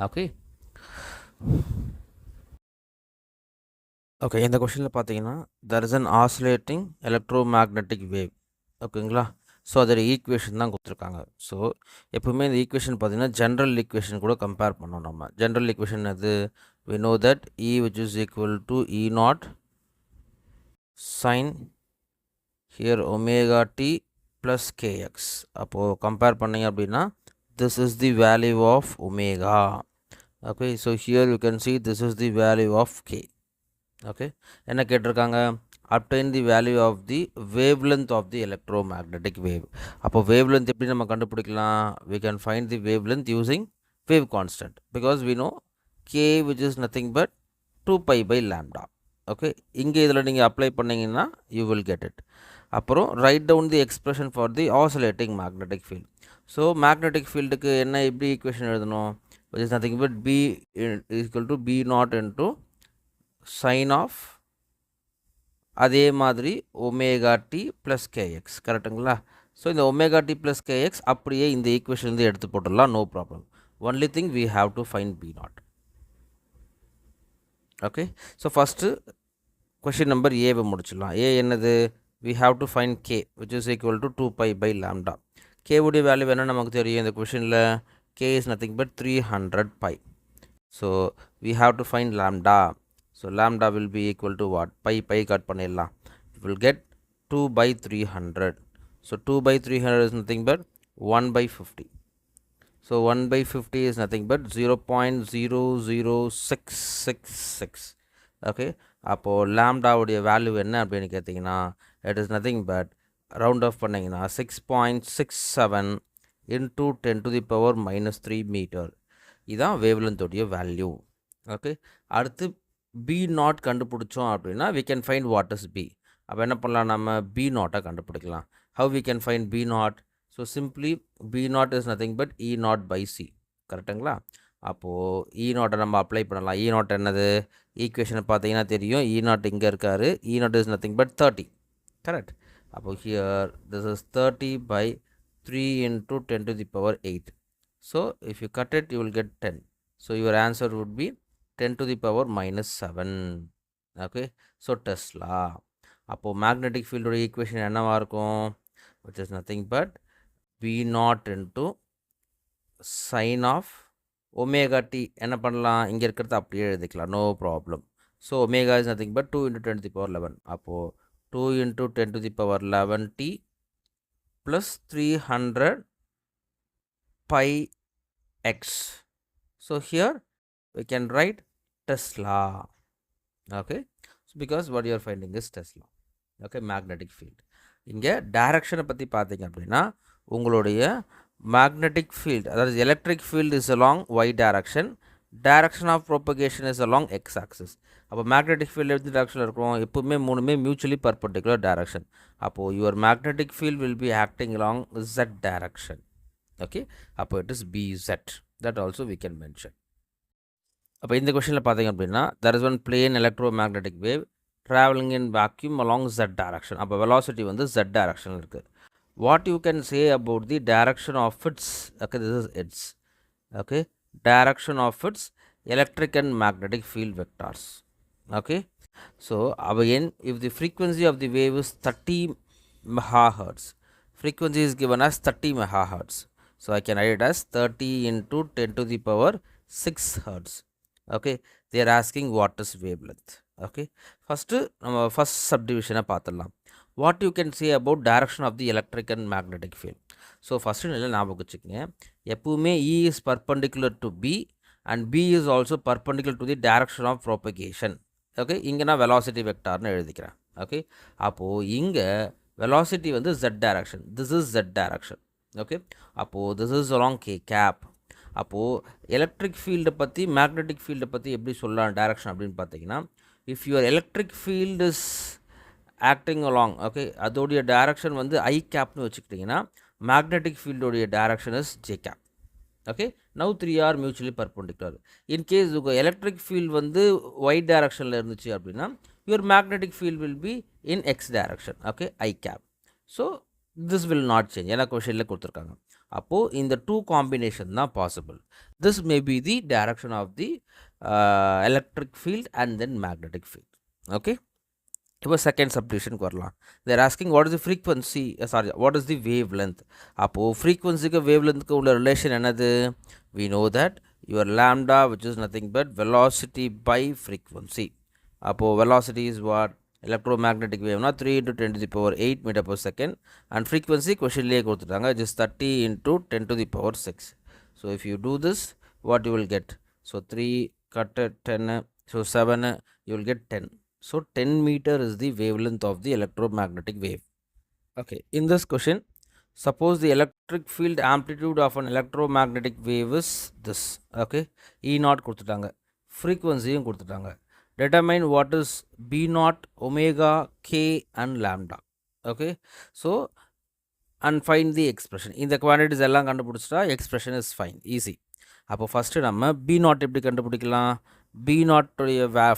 Okay, okay, இந்த கொஷனில் பார்த்தீங்கன்னா there is an oscillating electromagnetic wave. ஓகேங்களா? So அதோட equation தான் கொடுத்துருக்காங்க. So எப்பவுமே இந்த equation பார்த்தீங்கன்னா ஜென்ரல் ஈக்குவேஷன் கூட கம்பேர் பண்ணோம் நம்ம. ஜென்ரல் ஈக்குவேஷன் அது we know that E which is equal to E naught sin here omega t plus kx. அப்போது கம்பேர் பண்ணிங்க அப்படின்னா this is the value of omega. Okay, so here you can see this is the value of k. Okay, என்ன கேட்டிருக்காங்க, obtain the value of the wavelength of the electromagnetic wave. அப்போ wavelength எப்படி நம்ம கண்டுபிடிக்கலாம், we can find the wavelength using wave constant because we know k which is nothing but 2 pi by lambda. Okay, இங்கே இதில் நீங்கள் apply பண்ணிங்கன்னா you will get it. அப்புறம் write down the expression for the oscillating magnetic field. So magnetic ஃபீல்டுக்கு என்ன எப்படி equation எழுதணும், which is nothing but b equal to b naught into sin of அதே மாதிரி ஒமேகா டி ப்ளஸ் கேஎக்ஸ். கரெக்டுங்களா? So இந்த omega t plus k x அப்படியே இந்த ஈக்குவேஷன்லேருந்து எடுத்து போட்டுடலாம், no problem. Only thing we have to find B naught. Okay, so first question number ஏவை முடிச்சிடலாம். ஏ என்னது, we have to find k which is equal to 2 pi by lambda. கேவுடைய value என்ன நமக்கு தெரியும் இந்த கொஷினில், k is nothing but 300 pi. So we have to find lambda. So lambda will be equal to what, pi cut பண்ணிடலாம், it will get 2 by 300. So 2 by 300 is nothing but 1 by 50. So 1 by 50 is nothing but 0.00666. Okay, அப்போ lambda உடைய value என்ன அப்படின்னு கேட்டிங்கன்னா it is nothing but round off பண்ணிங்கன்னா 6.67 into 10 to the power minus 3 meter. இதான் wavelength உடைய value. Okay, அடுத்து B not கண்டுபிடிச்சோம் அப்படின்னா we can find what is b. அப்போ என்ன பண்ணலாம், நம்ம பி நாட்டை கண்டுபிடிக்கலாம். how we can find b naught, so simply b naught is nothing but e naught by C. கரெக்டுங்களா? அப்போது e நாட்டை நம்ம அப்ளை பண்ணலாம். e நாட் என்னது, ஈக்குவேஷனை பார்த்தீங்கன்னா தெரியும், e நாட் இங்கே இருக்காரு, e not is nothing but 30. Correct? அப்போது here this is 30 by 3 into 10 to the power 8. so if you cut it you will get 10. so your answer would be 10 to the power minus 7. Okay, so Tesla. அப்போது magnetic ஃபீல்டோட equation என்னவாக இருக்கும், which is nothing but b not into sin of omega t. என்ன பண்ணலாம், இங்கே இருக்கிறது அப்படியே எழுதிக்கலாம், no problem. so omega is nothing but 2 into 10 to the power 11. அப்போது 2 into 10 to the power 11 t plus 300 pi x. so here we can write Tesla. Okay, so because what you are finding is Tesla. Okay, magnetic field. இங்கே டைரக்ஷனை பற்றி பார்த்தீங்க அப்படின்னா உங்களுடைய magnetic field, அதாவது electric field is along y direction, direction of propagation is along x axis. அப்போ magnetic field எந்த டைரக்ஷனில் இருக்கும், எப்பவுமே மூணுமே மியூச்சுவலி பர்பெண்டிகுலர் டைரக்ஷன். அப்போது your magnetic field will be acting along z direction. Okay, அப்போ it is bz. that also we can mention. அப்போ இந்த கொஷனில் பார்த்தீங்க அப்படின்னா there is one plane electromagnetic wave traveling in vacuum along z direction. அப்போ velocity வந்து z direction இருக்குது. what you can say about the direction of its, okay, this is its, okay, direction of its electric and magnetic field vectors. Okay, so again if the frequency of the wave is 30 megahertz, frequency is given as 30 megahertz. so I can write it as 30 into 10 to the power 6 hertz. Okay, they are asking what is wavelength. Okay, first subdivision பார்த்துடலாம். what you can say about direction of the electric and magnetic field. so first நல்லா ஞாபகம் வச்சுக்கங்க, எப்பவுமே E is perpendicular to B and B is also perpendicular to the direction of propagation. okay, இங்கே நான் velocity vectorனு எழுதிக்கிறேன். okay, அப்போது இங்கே velocity வந்து z direction, this is z direction. okay, அப்போது this is along k cap. அப்போது electric ஃபீல்டை பற்றி மேக்னெட்டிக் ஃபீல்டை பற்றி எப்படி சொல்லலாம் டைரக்ஷன் அப்படின்னு பார்த்தீங்கன்னா, if your electric field is acting along, okay, அதோடைய டைரக்ஷன் வந்து ஐ கேப்னு வச்சுக்கிட்டிங்கன்னா மேக்னெட்டிக் ஃபீல்டோடைய direction is j cap. Okay, now 3 are mutually perpendicular. In case உங்கள் எலக்ட்ரிக் ஃபீல்டு வந்து ஒய் டைரக்ஷனில் இருந்துச்சு அப்படின்னா your magnetic field will be in x direction. Okay, i cap. So this will not change, ஏன்னா கொஷனில் கொடுத்துருக்காங்க. அப்போது இந்த 2 காம்பினேஷன் தான் possible. This may be the direction of the electric field and then magnetic field. Okay, இப்போ second சப்டிவிஷனுக்கு வரலாம். They're asking what is the frequency, sorry what is the wave length. அப்போது ஃப்ரீக்வன்சிக்கு wave லென்த்துக்கு உள்ள ரிலேஷன் என்னது? we know that your lambda which is nothing but velocity by frequency. அப்போது velocity is what? Electromagnetic wave na 3 into 10 to the power 8 meter per second, and frequency questionலயே கொடுத்துட்டாங்க, just 30 into 10 to the power 6. So if you do this, what you will get? So 3 cut 10, so 7, you will get 10. So 10 meter is the wavelength of the electromagnetic wave. Okay, in this question, suppose the electric field amplitude of an electromagnetic wave is this. Okay, E naught கொடுத்துட்டாங்க, frequencyயும் கொடுத்துட்டாங்க. Determine what is B naught, omega, K and lambda. Okay, so and find the expression. இந்த quantities எல்லாம் கண்டுபிடிச்சிட்டா expression is fine, easy. அப்போ first நம்ம B naught எப்படி கண்டுபிடிக்கலாம்? B naught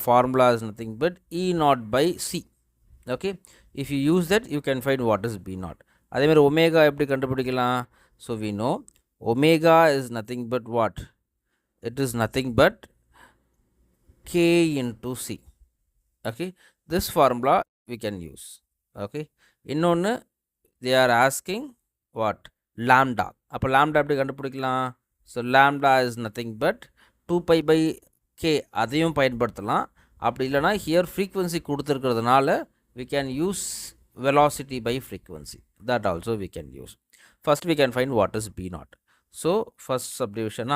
formula is nothing but E naught by C. Okay, if you use that you can find what is B naught. அதே மாதிரி omega எப்படி கண்டுபிடிக்கலாம்? So we know omega is nothing but what? It is nothing but K into C. Okay, this formula we can use. Okay, இன்னொன்று they are asking what? Lambda. அப்போ lambda எப்படி கண்டுபிடிக்கலாம்? So lambda is nothing but 2 pi by k, அதையும் பயன்படுத்தலாம். அப்படி இல்லைனா here frequency கொடுத்துருக்கிறதுனால we can use velocity by frequency, that also we can use. First we can find what is B naught. So first subdivision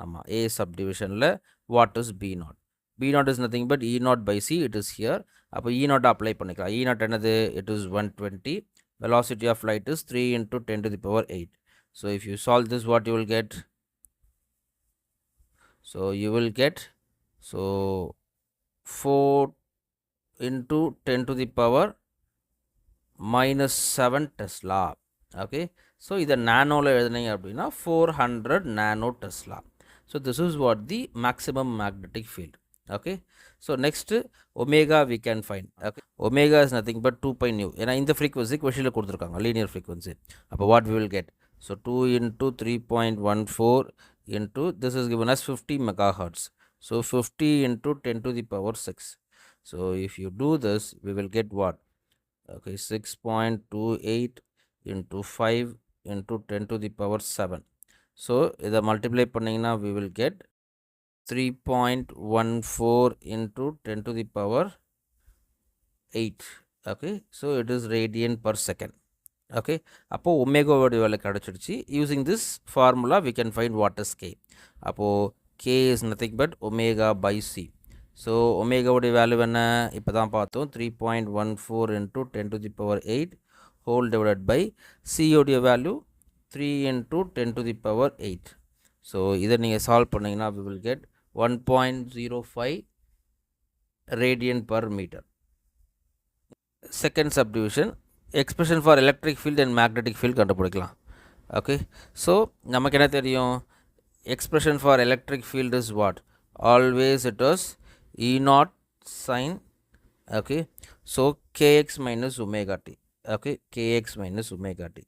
ஆமாம், A subdivisionல what is B naught. B naught is nothing but E naught by C, it is here. அப்போ E naught apply பண்ணிக்கலாம். E naught என்னது? It is 120. Velocity of light is 3 into 10 to the power 8. So if you solve this, what you will get? So you will get, so 4 into 10 to the power minus 7 Tesla. Okay, so இதை நானோவில் எழுதுனீங்க அப்படின்னா 400 nano Tesla. So this is what the maximum magnetic field. Okay, so next omega we can find. Okay, omega is nothing but 2 pi nu. ஏன்னா இந்த frequency questionல கொடுத்துருக்காங்க, linear frequency. அப்போ what we will get? So 2 into 3.14 into, this is given as 50 megahertz. So 50 into 10 to the power 6. So if you do this, we will get what? Okay, 6.28 into 5 into 10 to the power 7. So இதை multiply பண்ணிங்கன்னா we will get 3.14 into 10 to the power 8. Okay, so it is radian per second. Okay, அப்போ ஒமேகாவோட வேலை கிடச்சிடுச்சு. using this formula we can find what is K. அப்போ K is nothing but omega by C. so ஒமேகாவோட value என்ன? இப்போ தான் பார்த்தோம், 3.14 into 10 to the power 8 whole divided by C உடைய value 3 into 10 to the power 8. so இதை நீங்கள் solve பண்ணிங்கன்னா we will get 1.05 radian per meter. Second subdivision, expression for electric field and magnetic field கண்டுபிடிக்கலாம். Okay, so நமக்கு என்ன தெரியும்? expression for electric field is what? Always it was E naught sin, okay, so kx minus omega t. Okay, kx minus omega t.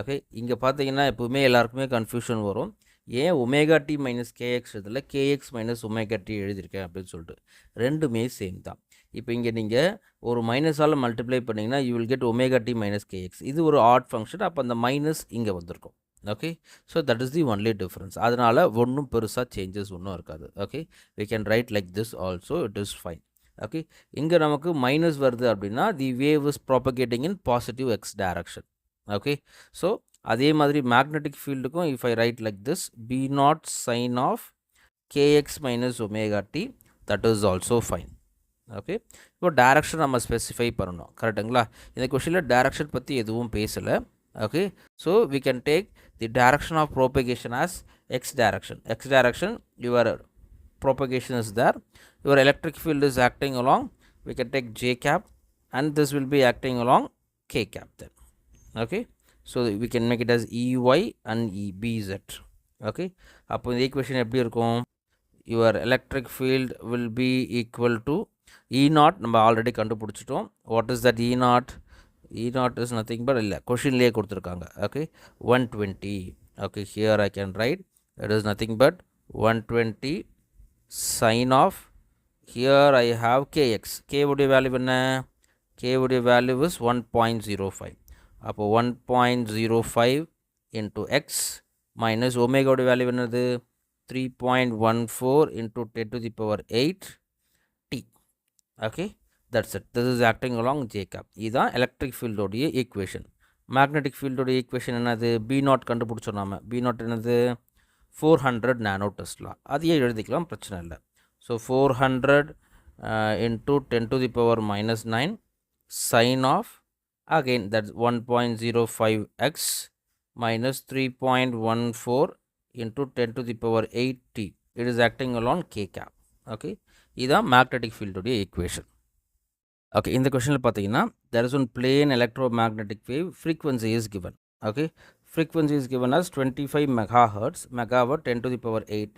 Okay, இங்கே பார்த்தீங்கன்னா எப்போவுமே எல்லாருக்குமே confusion வரும், ஏன் ஒமேகா டி மைனஸ் கேஎக்ஸ் இதில் கேஎக்ஸ் மைனஸ் ஒமேகா டி எழுதியிருக்கேன் அப்படின்னு சொல்லிட்டு. ரெண்டுமே சேம் தான். இப்போ இங்கே நீங்கள் ஒரு மைனஸால் மல்டிப்ளை பண்ணிங்கன்னா you will get omega t minus k x. இது ஒரு ஆட் ஃபங்க்ஷன், அப்போ அந்த மைனஸ் இங்கே வந்திருக்கும். Okay, so that is the only difference. அதனால் ஒன்றும் பெருசாக சேஞ்சஸ் ஒன்றும் இருக்காது. Okay, we can write like this also, it is fine. Okay, இங்கே நமக்கு மைனஸ் வருது அப்படின்னா the wave is propagating in positive x direction. Okay, so அதே மாதிரி மேக்னெட்டிக் ஃபீல்டுக்கும் if I write like this b naught sine of k x minus omega t, that is also fine. Okay, இப்போ direction நம்ம specify பண்ணணும், கரெக்டுங்களா? இந்த கொஷனில் direction பற்றி எதுவும் பேசலை. Okay, so we can take the direction of propagation as x direction. X direction, your propagation is there, your electric field is acting along, we can take j cap and this will be acting along k cap then. Okay, so we can make it as ey and ebz. Okay, அப்போ இந்த equation எப்படி இருக்கும்? your electric field will be equal to E naught, நம்ம already கண்டுபிடிச்சிட்டோம். what is that E naught? E naught is nothing but இல்லை, கொஷின்லேயே கொடுத்துருக்காங்க. Okay, 120. okay, here I can write it is nothing but 120 sin of, here I have kx. K உடைய value என்ன? K உடைய value is 1.05. அப்போ 1.05 into x minus omega உடைய value என்னது? 3.14 into 10 to the power 8 t. Okay, that's it. This is acting along j cap. இதுதான் electric field உடைய equation. Magnetic field உடைய equation என்னது? B naught கண்டுபிடிச்சோம் நாம. B naught என்னது? 400 nano Tesla. அதையே எழுதிக்கலாம், பிரச்சனை இல்லை. So 400 into 10 to the power minus 9 sine of, again that's 1.05x minus 3.14 into 10 to the power 8t. It is acting along k cap. Okay, this is magnetic field equation. Okay, in the question there is one plane electromagnetic wave, frequency is given. Okay, frequency is given as 25 megahertz, megawatt 10 to the power 8.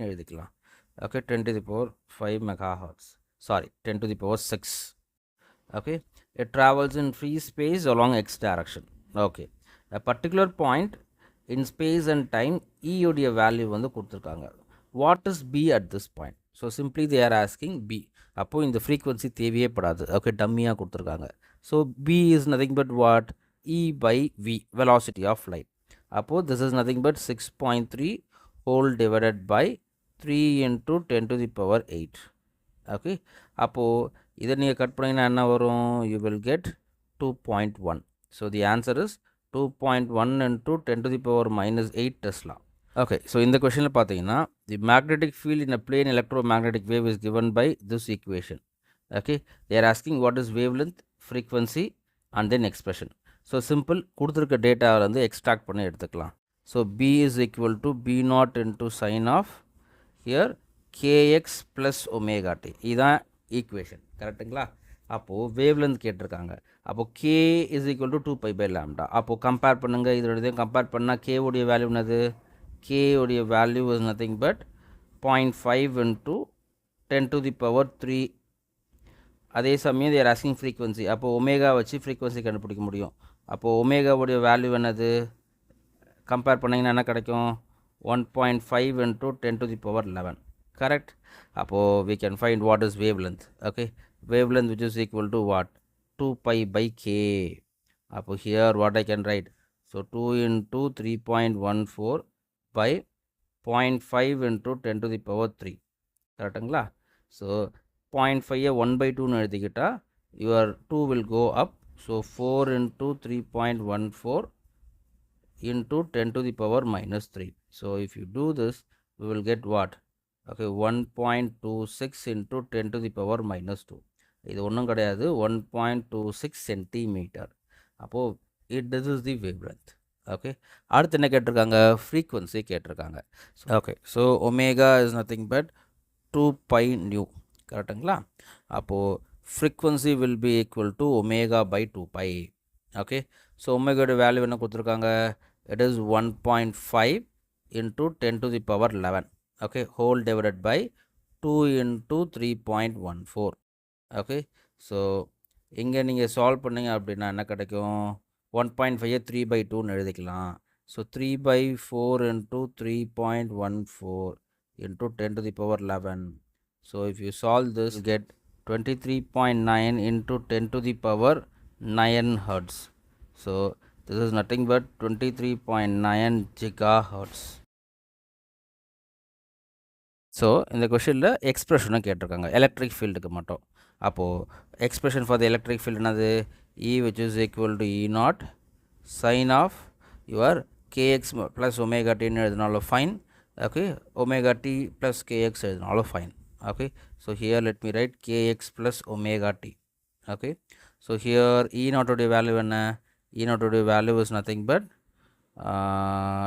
Okay, 10 to the power 5 megahertz, sorry, 10 to the power 6. Okay, it travels in free space along x direction. Okay, a particular point in space and time E உடைய value வந்து கொடுத்திருக்காங்க. What is B at this point? So simply they are asking B. அப்போ இந்த frequency தேவையே படாது. Okay, டம்மியாக கொடுத்திருக்காங்க. So B is nothing but what? E by V, velocity of light. அப்போ this is nothing but 6.3 whole divided by 3 into 10 to the power 8. Okay, அப்போது இதை நீங்கள் cut பண்ணிங்கன்னா என்ன வரும்? You will get 2.1. So the answer is 2.1 into 10 to the power minus 8 Tesla. Okay, so in the question பார்த்தீங்கன்னா the magnetic field in a plane electromagnetic wave is given by this equation. Okay, they are asking what is wavelength, frequency and then expression. So simple, கொடுத்துருக்க டேட்டாவில் வந்து extract பண்ணி எடுத்துக்கலாம். So B is equal to B naught into sine of here kx plus omega t. இதுதான் equation, கரெக்டுங்களா? அப்போது wave length கேட்டிருக்காங்க. அப்போது k is equal to 2 pi by lambda. அப்போது கம்பேர் பண்ணுங்கள், இதோடதையும் கம்பேர் பண்ணால் k உடைய வேல்யூ என்னது? k உடைய value is nothing but 0.5 into 10 to the power 3. அதே சமயம் they are asking frequency. அப்போது ஒமேகா வச்சு frequency கண்டுபிடிக்க முடியும். அப்போது ஒமேகா உடைய வேல்யூ என்னது? கம்பேர் பண்ணிங்கன்னா என்ன கிடைக்கும்? 1.5 into 10 to the power 11. Correct? Appo we can find what is wavelength. Okay, wavelength which is equal to what? 2 pi by k. Appo here what I can write? So 2 into 3.14 by 0.5 into 10 to the power 3. Correctங்களா? So 0.5 1 by 2 எழுதிக்கிட்டா your 2 will go up. So 4 into 3.14 into 10 to the power minus 3. So if you do this, we will get what? Okay, 1.26 into 10 to the power minus 2. இது ஒன்றும் கிடையாது, 1.26 centimeter. அப்போது this is the wavelength. Okay, அடுத்து என்ன கேட்டிருக்காங்க? frequency கேட்டிருக்காங்க. Okay, so omega is nothing but 2 pi nu. கரெக்டுங்களா? அப்போது frequency will be equal to omega by 2 pi. Okay, so omega value என்ன கொடுத்துருக்காங்க? It is 1.5 into 10 to the power 11. Okay, whole divided by 2 into 3.14. Okay, so இங்கே நீங்கள் solve பண்ணிங்க அப்படின்னா என்ன கிடைக்கும்? 1.5 3 by 2 எழுதிக்கலாம். So 3 by 4 into 3.14 into 10 to the power 11. So if you solve this, you get 23.9 into 10 to the power 9 hertz. So this is nothing but 23.9 gigahertz. So இந்த கொஷனில் எக்ஸ்ப்ரெஷனை கேட்டிருக்காங்க electric ஃபீல்டுக்கு மட்டும். அப்போது expression for the electric field என்னது? E which is equal to E naught sine of your kx plus omega t எழுதினாலும் fine. Okay, omega t plus kx எழுதினாலும் fine. Okay, so here let me write kx plus omega t. Okay, so here E naught உடைய value என்ன? E naught உடைய value is nothing but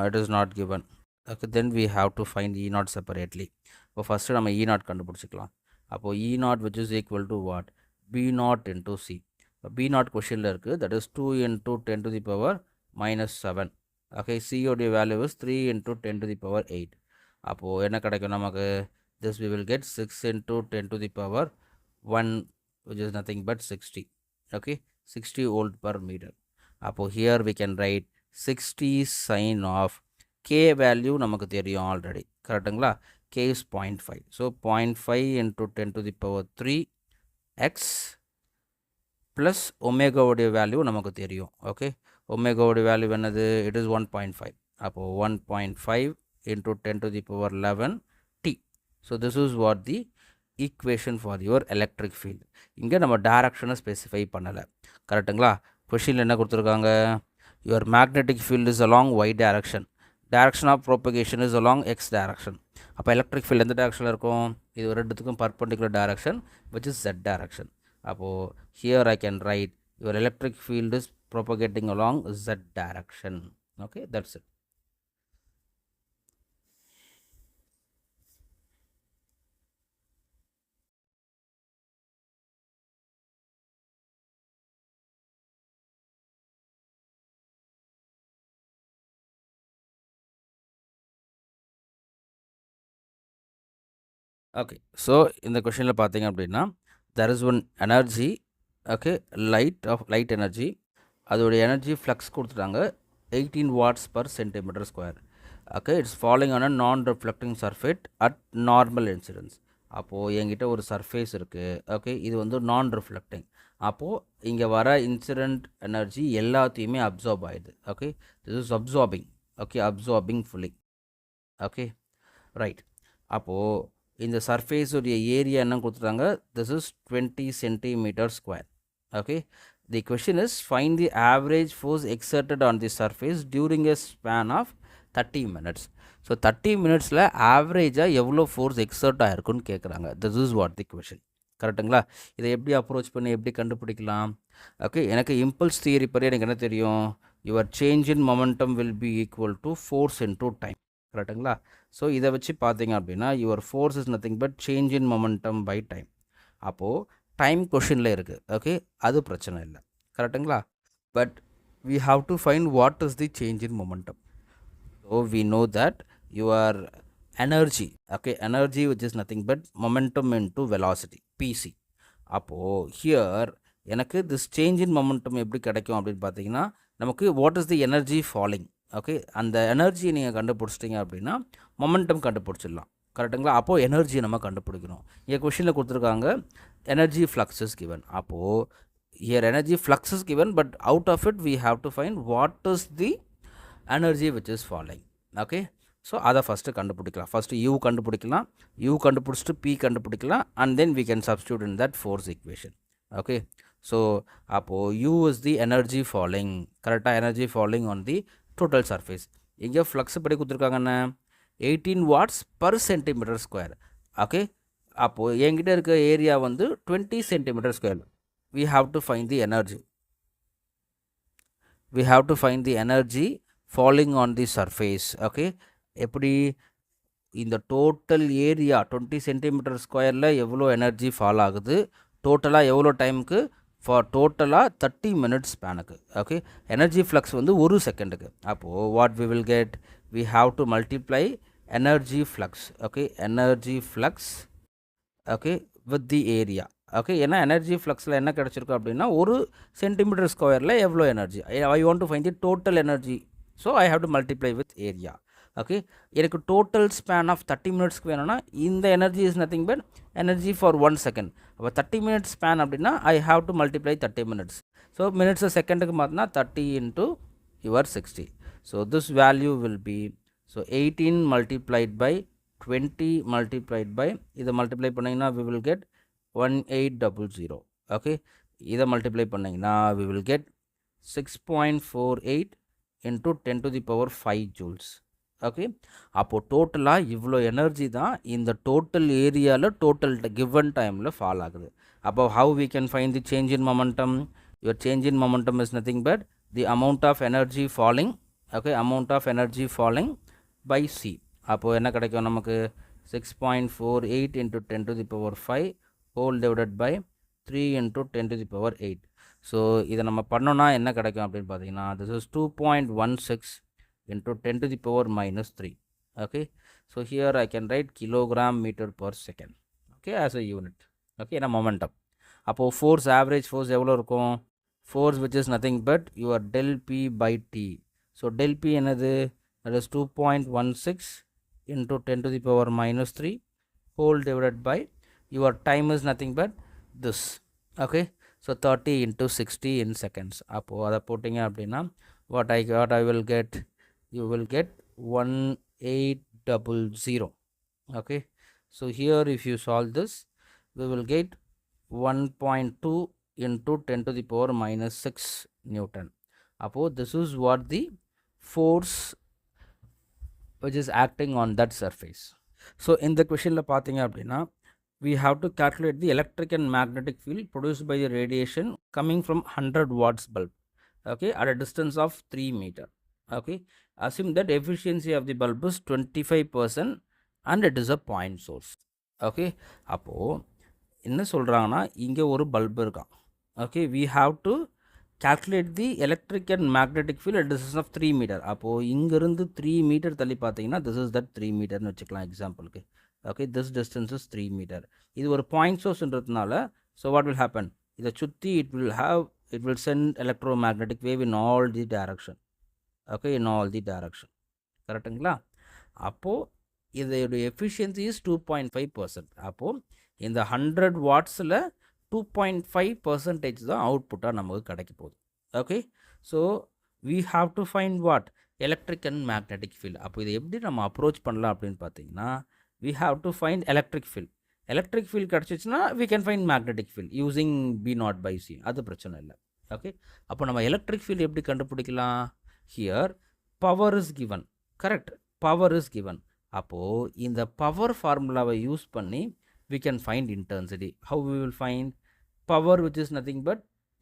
it is not given. Okay, then we have to find E naught separately. இப்போ first நம்ம E naught கண்டுபிடிச்சிக்கலாம். அப்போது E naught which is equal to what? B naught into C. இப்போ B naught கொஷனில் இருக்குது, that is 2 into 10 to the power minus 7. Okay, C உடைய value is 3 into 10 to the power 8. அப்போது என்ன கிடைக்கும் நமக்கு? This we will get 6 into 10 to the power 1, which is nothing but 60. Okay, 60 volt per meter. அப்போது here we can write 60 sine of k value நமக்கு தெரியும் already, கரெக்டுங்களா? k is 0.5. So 0.5 into 10 to the power 3 x plus omega உடைய value நமக்கு தெரியும். Okay, omega உடைய value என்னது? It is 1.5. அப்போ 1.5 into 10 to the power 11 t. So this is what the equation for your electric field. இங்கே நம்ம டைரக்ஷனை specify பண்ணலை. கரெக்டுங்களா? கொஷினில் என்ன கொடுத்துருக்காங்க? your magnetic field is along y direction. Direction of propagation is along x direction. அப்போ electric field எந்த directionல இருக்கும்? இது ரெண்டுத்துக்கும் perpendicular direction which is z direction. அப்போது here I can write your electric field is propagating along z direction. Okay, that's it. Okay, so இந்த கொஷனில் பார்த்தீங்க அப்படின்னா there is one energy, okay, light energy. அதோடைய energy flux கொடுத்துட்டாங்க 18 watts per centimeter square. Okay, it's falling on a non-reflecting surface at normal incidence. அப்போது என்கிட்ட ஒரு surface இருக்குது. Okay, இது வந்து நான் ரிஃப்ளெக்டிங். அப்போது இங்கே வர இன்சிடெண்ட் எனர்ஜி எல்லாத்தையுமே அப்சார்ப் ஆகிடுது. Okay, this is absorbing. Okay, absorbing fully. Okay, right. அப்போது இந்த சர்ஃபேஸுடைய ஏரியா என்ன கொடுத்துட்டாங்க? This is 20 centimeter square. Okay, the question is find the average force exerted on the surface during a span of 30 minutes. So 30 மினிட்ஸில் ஆவரேஜாக எவ்வளோ force exert ஆகிருக்குன்னு கேட்குறாங்க. This is what the question. கரெக்டுங்களா? இதை எப்படி அப்ரோச் பண்ணி எப்படி கண்டுபிடிக்கலாம்? ஓகே, எனக்கு இம்பல்ஸ் தியரி படி எனக்கு என்ன தெரியும்? Your change in momentum will be equal to force into time. கரெக்டுங்களா? ஸோ இதை வச்சு பார்த்தீங்க அப்படின்னா your force is nothing but change in momentum by time. அப்போது டைம் கொஷினில் இருக்குது. ஓகே, அது பிரச்சனை இல்லை. கரெக்டுங்களா? But we have to find what is the change in momentum. So we know that your energy, okay, energy which is nothing but momentum into velocity, pc. அப்போது here எனக்கு this change in momentum எப்படி கிடைக்கும் அப்படின்னு பார்த்தீங்கன்னா நமக்கு what is the energy falling. Okay, அந்த எனர்ஜியை நீங்கள் கண்டுபிடிச்சிட்டிங்க அப்படின்னா மொமெண்டம் கண்டுபிடிச்சிடலாம். கரெக்டுங்களா? அப்போது எனர்ஜியை நம்ம கண்டுபிடிக்கணும். இங்கே கொஷினில் கொடுத்துருக்காங்க energy flux is given. அப்போது here energy flux is given, but out of it we have to find what is the energy which is falling. Okay, so அதை ஃபஸ்ட்டு கண்டுபிடிக்கலாம். ஃபஸ்ட்டு u கண்டுபிடிக்கலாம், u கண்டுபிடிச்சிட்டு p கண்டுபிடிக்கலாம், and then we can substitute in that force equation. Okay, so அப்போது u is the energy falling. கரெக்டாக energy falling on the total surface. இங்கே flux படி கொடுத்துருக்காங்கண்ணே 18 watts per centimeter square. Okay, அப்போது என்கிட்ட இருக்க ஏரியா வந்து 20 centimeter square. We have to find the energy. We have to find the energy falling on the surface. Okay, எப்படி இந்த total area 20 centimeter squareல எவ்வளோ energy fall ஆகுது, டோட்டலாக எவ்வளோ டைமுக்கு, ஃபார் டோட்டலாக 30 minutes ஸ்பேனுக்கு. ஓகே, எனர்ஜி ஃப்ளக்ஸ் வந்து ஒரு செகண்டுக்கு. அப்போது what we will get? We have to multiply energy flux. Okay, energy flux okay with the area. Okay, ஏன்னா எனர்ஜி ஃப்ளக்ஸில் என்ன கிடச்சிருக்கு அப்படின்னா ஒரு சென்டிமீட்டர் ஸ்கொயரில் எவ்வளோ energy. I want to find the total energy. So I have to multiply with area. Okay, எனக்கு total span of 30 மினிட்ஸ்க்கு வேணும்னா இந்த energy is nothing but energy for 1 second. அப்போ 30 minutes ஸ்பேன் அப்படின்னா I have to multiply 30 minutes. So மினிட்ஸை செகண்டுக்கு மாற்றினா 30 into your 60. So this value will be, so 18 multiplied by 20 multiplied by, இதை மல்டிப்ளை பண்ணிங்கன்னா we will get 1800. ஓகே, இதை multiply பண்ணிங்கன்னா we will get 6.48 into 10 to the power 5 joules. Okay, அப்போது டோட்டலாக இவ்வளோ எனர்ஜி தான் இந்த டோட்டல் ஏரியாவில் டோட்டல் கிவன் டைமில் ஃபால் ஆகுது. அப்போ how we can find the change in momentum? Your change in momentum is nothing but the amount of energy falling. Okay, amount of energy falling by c. அப்போது என்ன கிடைக்கும் நமக்கு? 6.48 into 10 to the power 5 whole divided by 3 into 10 to the power 8. So இதை நம்ம பண்ணோன்னா என்ன கிடைக்கும் அப்படின்னு பார்த்தீங்கன்னா this is 2.16 into 10 to the power minus 3. Okay, so here I can write kilogram meter per second. Okay, as a unit. Okay, ஏன்னா momentum. அப்போது force, average force எவ்வளோ இருக்கும்? Force which is nothing but your del p by t. So del p என்னது? that is 2.16 into 10 to the power minus 3 whole divided by your time is nothing but this. Okay, so 30 into 60 in seconds. அப்போ அதை போட்டிங்க அப்படின்னா what I will get, you will get 1800. Okay, so here if you solve this, we will get 1.2 into 10 to the power minus 6 Newton. அப்போ this is what the force which is acting on that surface. So in the question la pathinga appadina, we have to calculate the electric and magnetic field produced by the radiation coming from 100 watts bulb, okay, at a distance of 3 meter. Okay, assume that efficiency of the bulb is 25% and it is a point source. Okay, அப்போ என்ன சொல்றாங்கன்னா இங்க ஒரு bulb இருக்கான். Okay, we have to calculate the electric and magnetic field at a distance of 3 meter. அப்போ இங்க இருந்து 3 meter தள்ளி பார்த்தீங்கன்னா this is that 3 meter னு வச்சுக்கலாம் எக்ஸாம்பிளுக்கு. Okay, this distance is 3 meter. இது ஒரு point source ன்றதுனால so what will happen, இதை சுற்றி it will send electromagnetic wave in all the direction. Okay, in all the direction. கரெக்டுங்களா? அப்போ இதோட efficiency is 2.5%. அப்போ இந்த 100 wattsல 2.5% தான் அவுட்புட்டாக நமக்கு கிடைக்க போகுது. Okay, so we have to find what, electric and magnetic field. அப்போ இதை எப்படி நம்ம அப்ரோச் பண்ணலாம் அப்படின்னு பார்த்தீங்கன்னா we have to find electric field. electric field கிடச்சிச்சுன்னா we can find magnetic field using B0 by C. அது பிரச்சனை இல்லை. ஓகே, அப்போ நம்ம எலக்ட்ரிக் ஃபீல்டு எப்படி கண்டுபிடிக்கலாம்? here power is given. Correct, power is given. அப்போது இந்த பவர் ஃபார்முலாவை யூஸ் பண்ணி we can find intensity. How we will find power, which is nothing but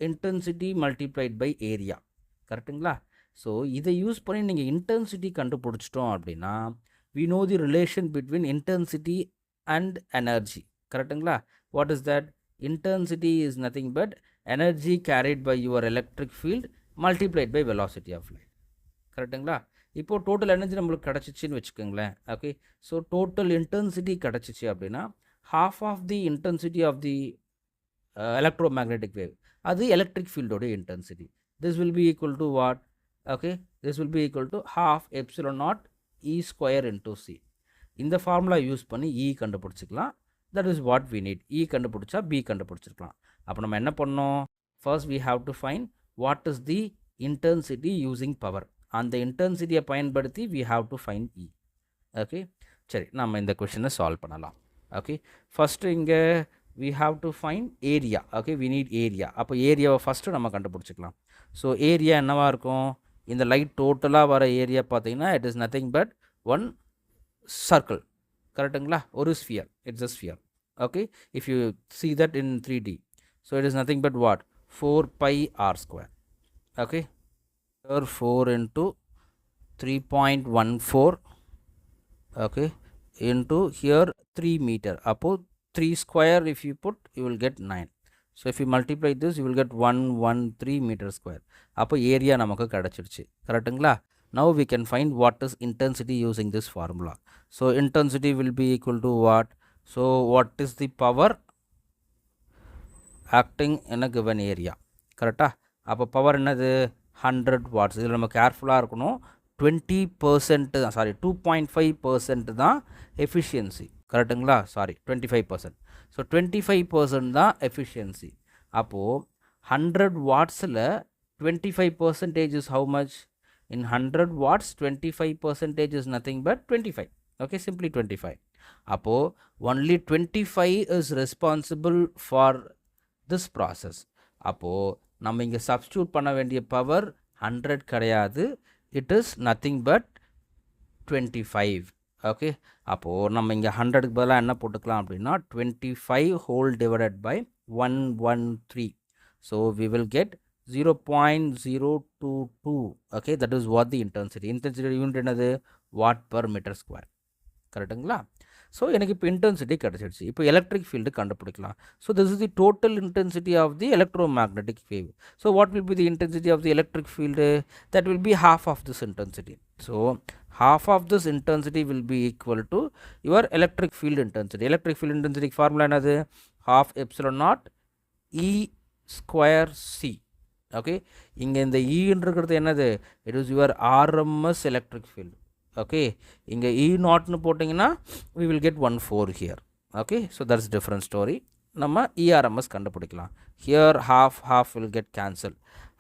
intensity multiplied by area. கரெக்டுங்களா? ஸோ இதை யூஸ் பண்ணி நீங்கள் இன்டென்சிட்டி கண்டுபிடிச்சிட்டோம் அப்படின்னா we know the relation between intensity and energy. கரெக்டுங்களா? What is that? Intensity is nothing but energy carried by your electric field multiplied by velocity of light. கரெக்டுங்களா? இப்போது total energy நம்மளுக்கு கிடச்சிச்சின்னு வச்சுக்கோங்களேன். ஓகே, ஸோ டோட்டல் இன்டென்சிட்டி கிடச்சிச்சு அப்படின்னா half of the intensity of the electromagnetic wave, அது electric field ஓட intensity. This will be equal to what? Okay, this will be equal to half epsilon naught E square into C. இந்த formula use பண்ணி E கண்டுபிடிச்சிக்கலாம். that is what we need. E கண்டுபிடிச்சா B கண்டுபிடிச்சிருக்கலாம். அப்போ நம்ம என்ன பண்ணோம்? first we have to find what is the intensity using power. அந்த இன்டென்சிட்டியை பயன்படுத்தி we have to find E. Okay, சரி, நம்ம இந்த கொஷினை சால்வ் பண்ணலாம். ஓகே, ஃபஸ்ட்டு இங்கே we have to find area. Okay, we need area. அப்போ ஏரியாவை ஃபஸ்ட்டு நம்ம கண்டுபிடிச்சிக்கலாம். ஸோ ஏரியா என்னவா இருக்கும்? இந்த லைட் டோட்டலாக வர ஏரியா பார்த்தீங்கன்னா it is nothing but one circle. கரெக்டுங்களா? ஒரு sphere, it's a sphere. Okay, if you see that in 3D, so it is nothing but what? 4 pi r square. Okay, here 4 into 3.14, okay, into here 3 meter. அப்போ 3 square if you put, you will get 9. So if you multiply this, you will get 113 meter square. அப்போ area நமக்கு கிடச்சிடுச்சு. கரெக்டுங்களா? Now we can find what is intensity using this formula. So intensity will be equal to what? So what is the power acting in a given area? கரெக்டா? அப்போ power என்னது? 100 watts. இதில் நம்ம கேர்ஃபுல்லாக இருக்கணும். 20% சாரி 2.5% தான் எஃபிஷியன்சி. கரெக்டுங்களா? Sorry 25%. So 25% தான் எஃபிஷியன்சி. அப்போது 100 வாட்ஸில் 25% is how much? In 100 watts 25% is nothing but 25. Okay, simply 25. அப்போது only 25 is responsible for this process. அப்போது நம்ம இங்கே சப்ஸ்டியூட் பண்ண வேண்டிய பவர் 100 கிடையாது, it is nothing but 25. Okay, அப்போது நம்ம இங்கே 100க்கு பதிலாக என்ன போட்டுக்கலாம் அப்படின்னா 25 whole divided by 113. So we will get 0.022. Okay, that is what the intensity. Intensity unit என்னது? watt per meter square. கரெக்டுங்களா? ஸோ எனக்கு இப்போ இன்டென்சிட்டி கிடச்சிடுச்சு. இப்போ எலக்ட்ரிக் ஃபீல்டு கண்டுபிடிக்கலாம். So this is the total intensity of the electromagnetic wave. So what will be the intensity of the electric field? That will be half of this intensity. So half of this intensity will be equal to your electric field intensity. Electric field intensity formula என்னது? half epsilon naught E square C. Okay, இங்கே இந்த ஈன்றது என்னது? It is your RMS electric field. okay. இங்கே E நாட்னு போட்டிங்கன்னா we will get 1 4 here, okay. So that's different story. நம்ம ERMS கண்டுபிடிக்கலாம். Here half will get cancelled.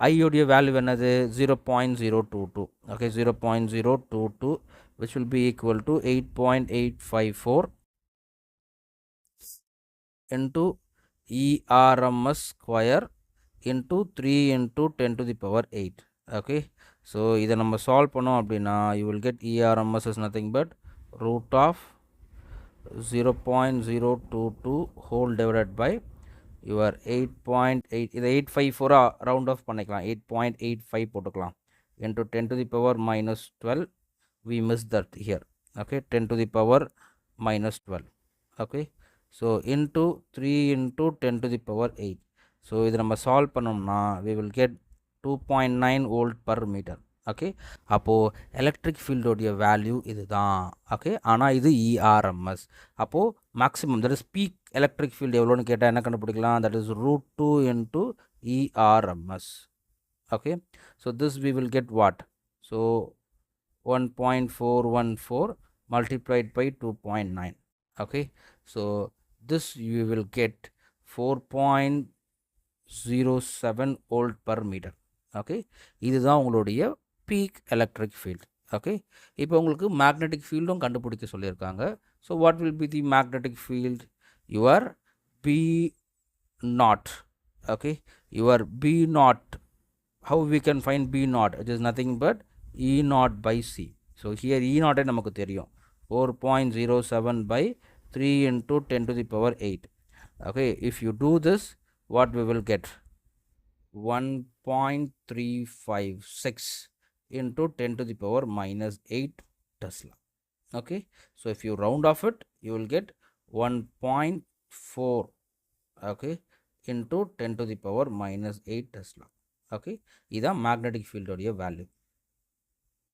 I உடைய value என்னது 0.022, okay. 0.022 which will be equal to 8.854 into ERMS square into 3 into 10 to the power 8, okay. So இதை நம்ம solve பண்ணோம் அப்படின்னா you will get ERMS is nothing but root of 0.022 whole divided by your 8.8, இதை 854 round off பண்ணிக்கலாம், 8.85 போட்டுக்கலாம் into 10 to the power minus 12, we missed that here, okay. 10 to the power minus 12, okay. So into 3 into 10 to the power 8. So இது நம்ம solve பண்ணோம்னா we will get 2.9 volt per meter, okay. அப்போது electric ஃபீல்டோடைய value இது தான், okay. ஆனால் இது ERMS. அப்போது maximum that is peak electric field எவ்வளோன்னு கேட்டால் என்ன கண்டுபிடிக்கலாம், that is √2 into ERMS, okay. So this we will get what, so 1.414 multiplied by 2.9, okay. So this you will get 4.07 volt per meter, okay. இதுதான் உங்களுடைய peak electric field, okay. இப்போ உங்களுக்கு magnetic ஃபீல்டும் கண்டுபிடிக்க சொல்லியிருக்காங்க. So what will be the magnetic field, your B naught, okay. Your B naught, how we can find B naught, it is nothing but E naught by C. So here E naught நமக்கு தெரியும் 4.07 by 3 into 10 to the power 8, okay. If you do this, what we will get, 1.356 into 10 to the power minus 8 Tesla, okay. So if you round off it, you will get 1.4, okay, into 10 to the power minus 8 Tesla, okay. இதான் magnetic ஃபீல்டோடைய value.